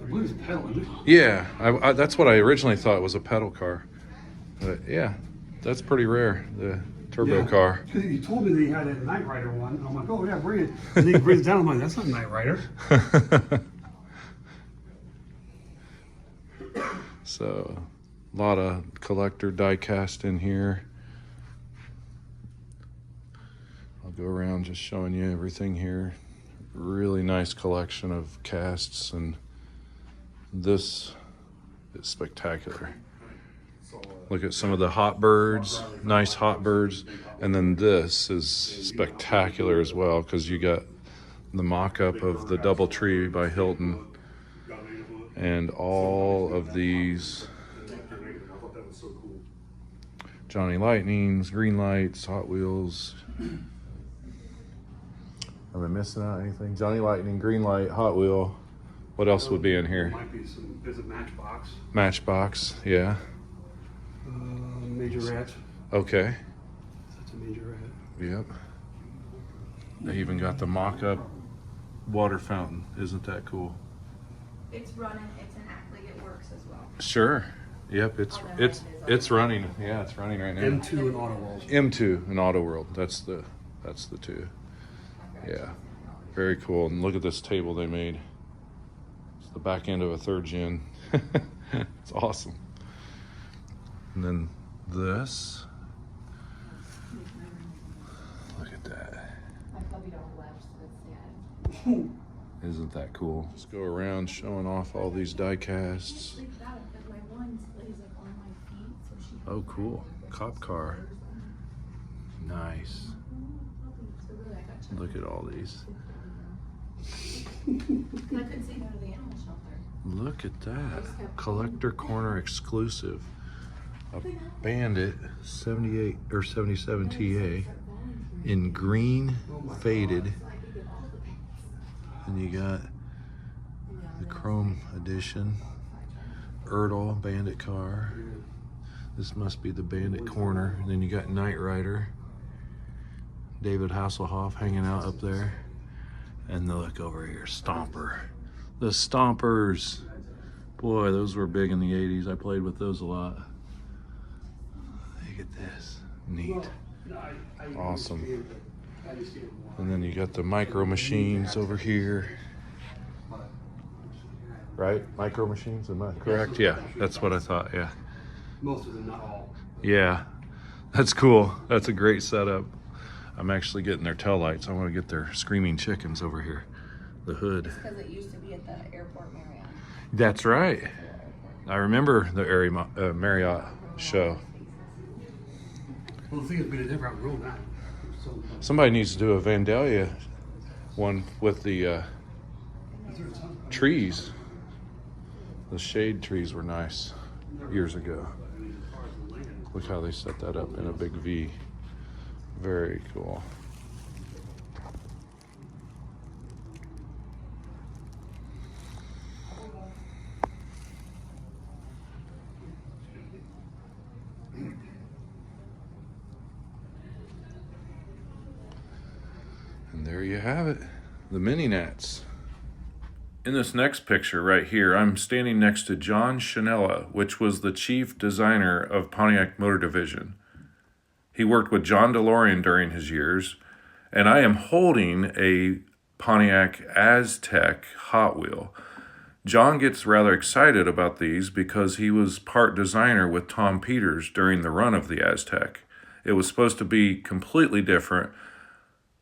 What is pedal? Yeah, I that's what I originally thought was a pedal car. But yeah, that's pretty rare, the turbo car. Because you told me that he had a Knight Rider one. I'm like, oh yeah, bring it. And then he brings it down. I'm like, that's not a Knight Rider. So, a lot of collector die cast in here. I'll go around just showing you everything here. Really nice collection of casts, and this is spectacular. Look at some of the hot birds, nice hot birds, and then this is spectacular as well, because you got the mock-up of the DoubleTree by Hilton, and all of these Johnny Lightnings, Green Lights, Hot Wheels. Am I missing out anything? Johnny Lightning, Green Light, Hot Wheel. What else would be in here? Might be there's a Matchbox. Matchbox, yeah. Majorette. Okay. That's a Majorette. Yep. They even got the mock-up water fountain. Isn't that cool? It's running. It's an act like it works as well. Sure. Yep. It's running. Yeah, it's running right now. M2 and Auto World. M2 and Auto World. That's the two. Yeah. Very cool. And look at this table they made. the back end of a 3rd gen. It's awesome. And then this. Look at that. Isn't that cool? Let's go around showing off all these die casts. Oh, cool. Cop car. Nice. Look at all these. Look at that. Collector Corner exclusive. A Bandit 78 or 77 TA in green faded. And you got the chrome edition Erdl Bandit car. This must be the Bandit Corner. And then you got Knight Rider, David Hasselhoff hanging out up there. And look over here, Stomper. The Stompers. Boy, those were big in the 80s. I played with those a lot. Look at this. Neat. Awesome. And then you got the Micro Machines over here. Right? Micro Machines, am I correct? Yeah, that's what I thought, yeah. Most of them, not all. Yeah, that's cool. That's a great setup. I'm actually getting their tail lights. I want to get their Screaming Chickens over here. The hood. Because it used to be at the airport Marriott. That's right. I remember the Marriott show. Well, the thing has been a different world now. So, Somebody needs to do a Vandalia one with the trees. The shade trees were nice years ago. Look how they set that up in a big V. Very cool. And there you have it, the Mini Nats. In this next picture right here, I'm standing next to John Chanella, which was the chief designer of Pontiac Motor Division. He worked with John DeLorean during his years, and I am holding a Pontiac Aztec Hot Wheel. John gets rather excited about these because he was part designer with Tom Peters during the run of the Aztec. It was supposed to be completely different,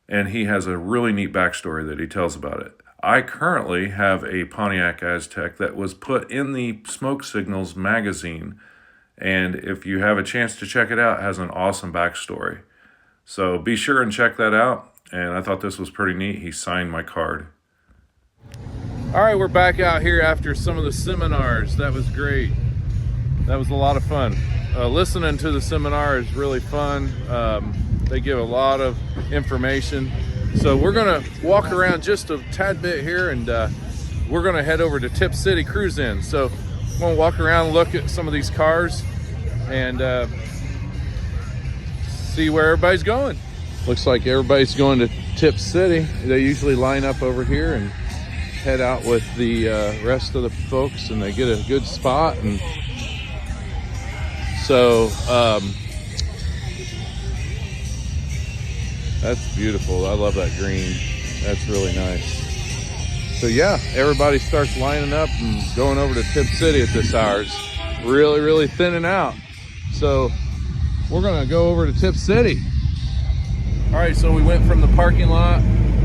and he has a really neat backstory that he tells about it. I currently have a Pontiac Aztec that was put in the Smoke Signals magazine, and if you have a chance to check it out, it has an awesome backstory. So be sure and check that out, and I thought this was pretty neat. He signed my card. All right, we're back out here after some of the seminars. That was great. That was a lot of fun. Listening to the seminar is really fun. They give a lot of information. So we're gonna walk around just a tad bit here, and we're gonna head over to Tip City Cruise In. So I'm gonna walk around and look at some of these cars and see where everybody's going. Looks like everybody's going to Tip City. They usually line up over here and head out with the rest of the folks, and they get a good spot. And so that's beautiful. I love that green. That's really nice. So yeah, everybody starts lining up and going over to Tip City at this hour. It's really, really thinning out. So we're gonna go over to Tip City. All right, so we went from the parking lot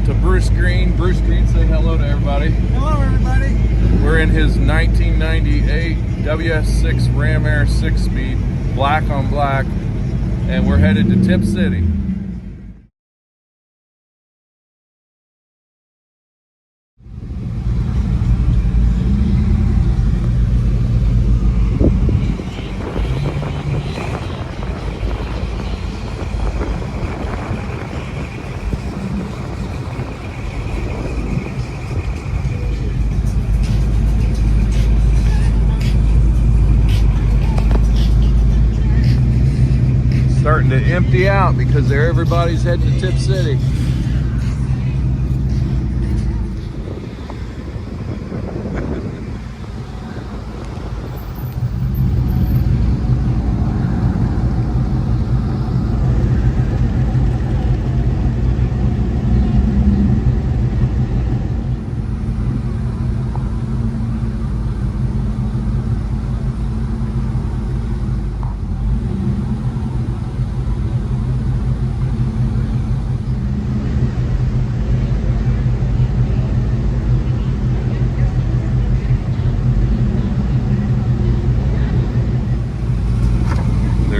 to Bruce Green. Bruce Green, say hello to everybody. hello, everybody. We're in his 1998 WS6 Ram Air 6-speed, black on black, and we're headed to Tip City. Starting to empty out because everybody's heading to Tip City.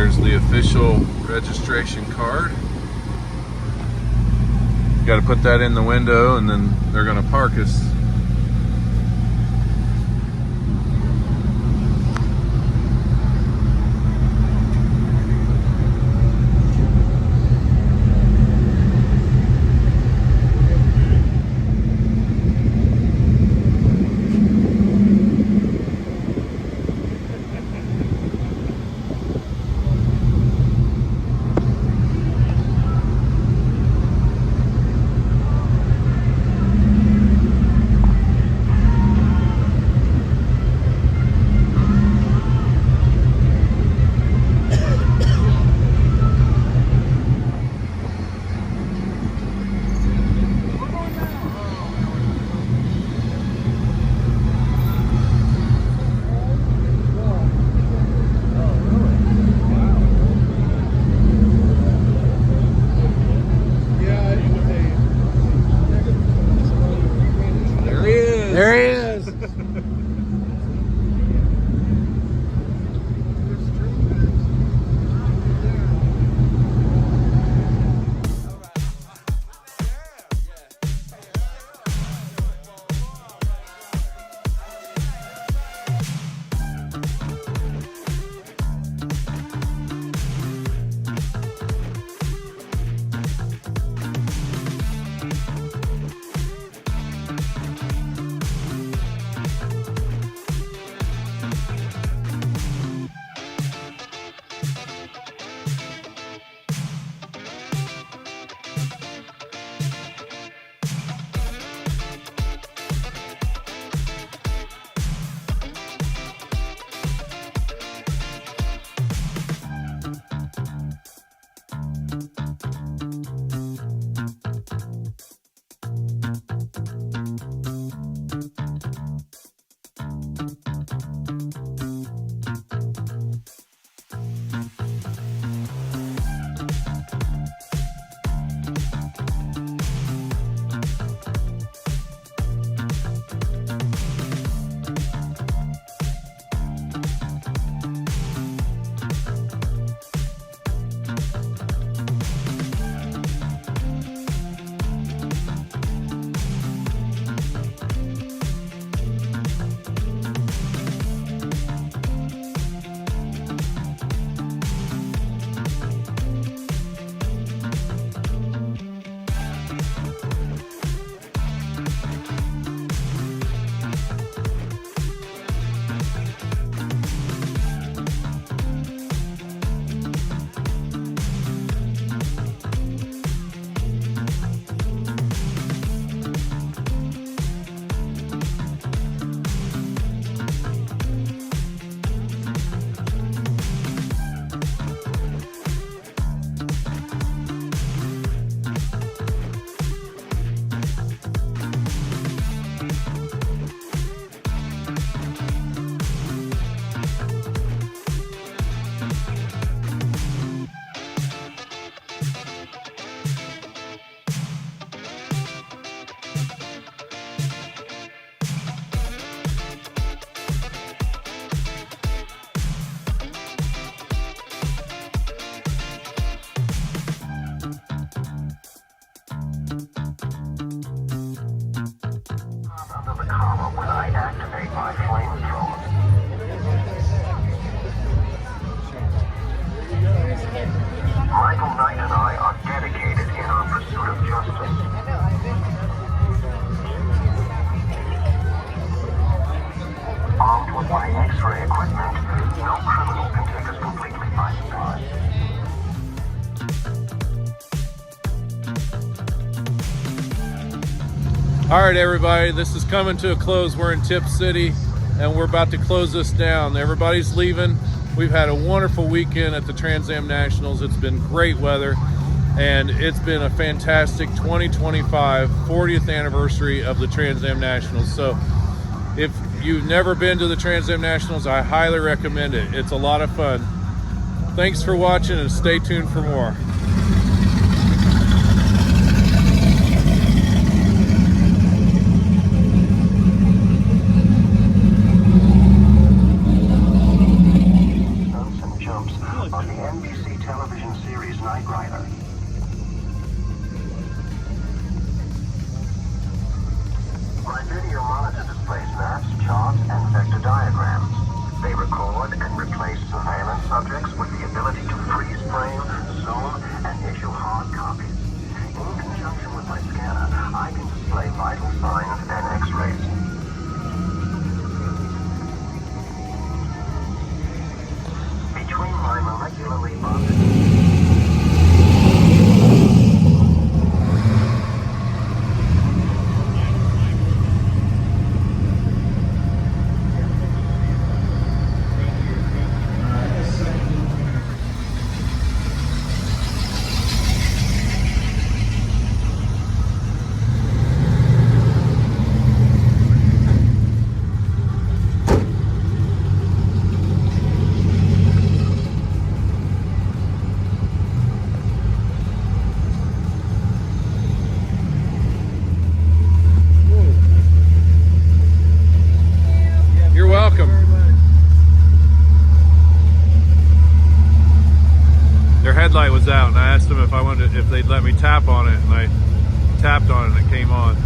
There's the official registration card. You got to put that in the window, and then they're going to park us. There he is. All right, everybody, this is coming to a close. We're in Tip City, and we're about to close this down. Everybody's leaving. We've had a wonderful weekend at the Trans Am Nationals. It's been great weather, and it's been a fantastic 2025 40th anniversary of the Trans Am Nationals. So if you've never been to the Trans Am Nationals, I highly recommend it. It's a lot of fun. Thanks for watching, and stay tuned for more. Jumps on the television series Knight Rider. My video monitor displays maps, charts, and vector diagrams. They record and replace surveillance subjects with the ability to freeze frame, zoom, and issue hard copies. In conjunction with my scanner, I can display vital signs and x-rays. Between my molecularly bonded Headlight was out, and I asked them if they'd let me tap on it, and I tapped on it and it came on.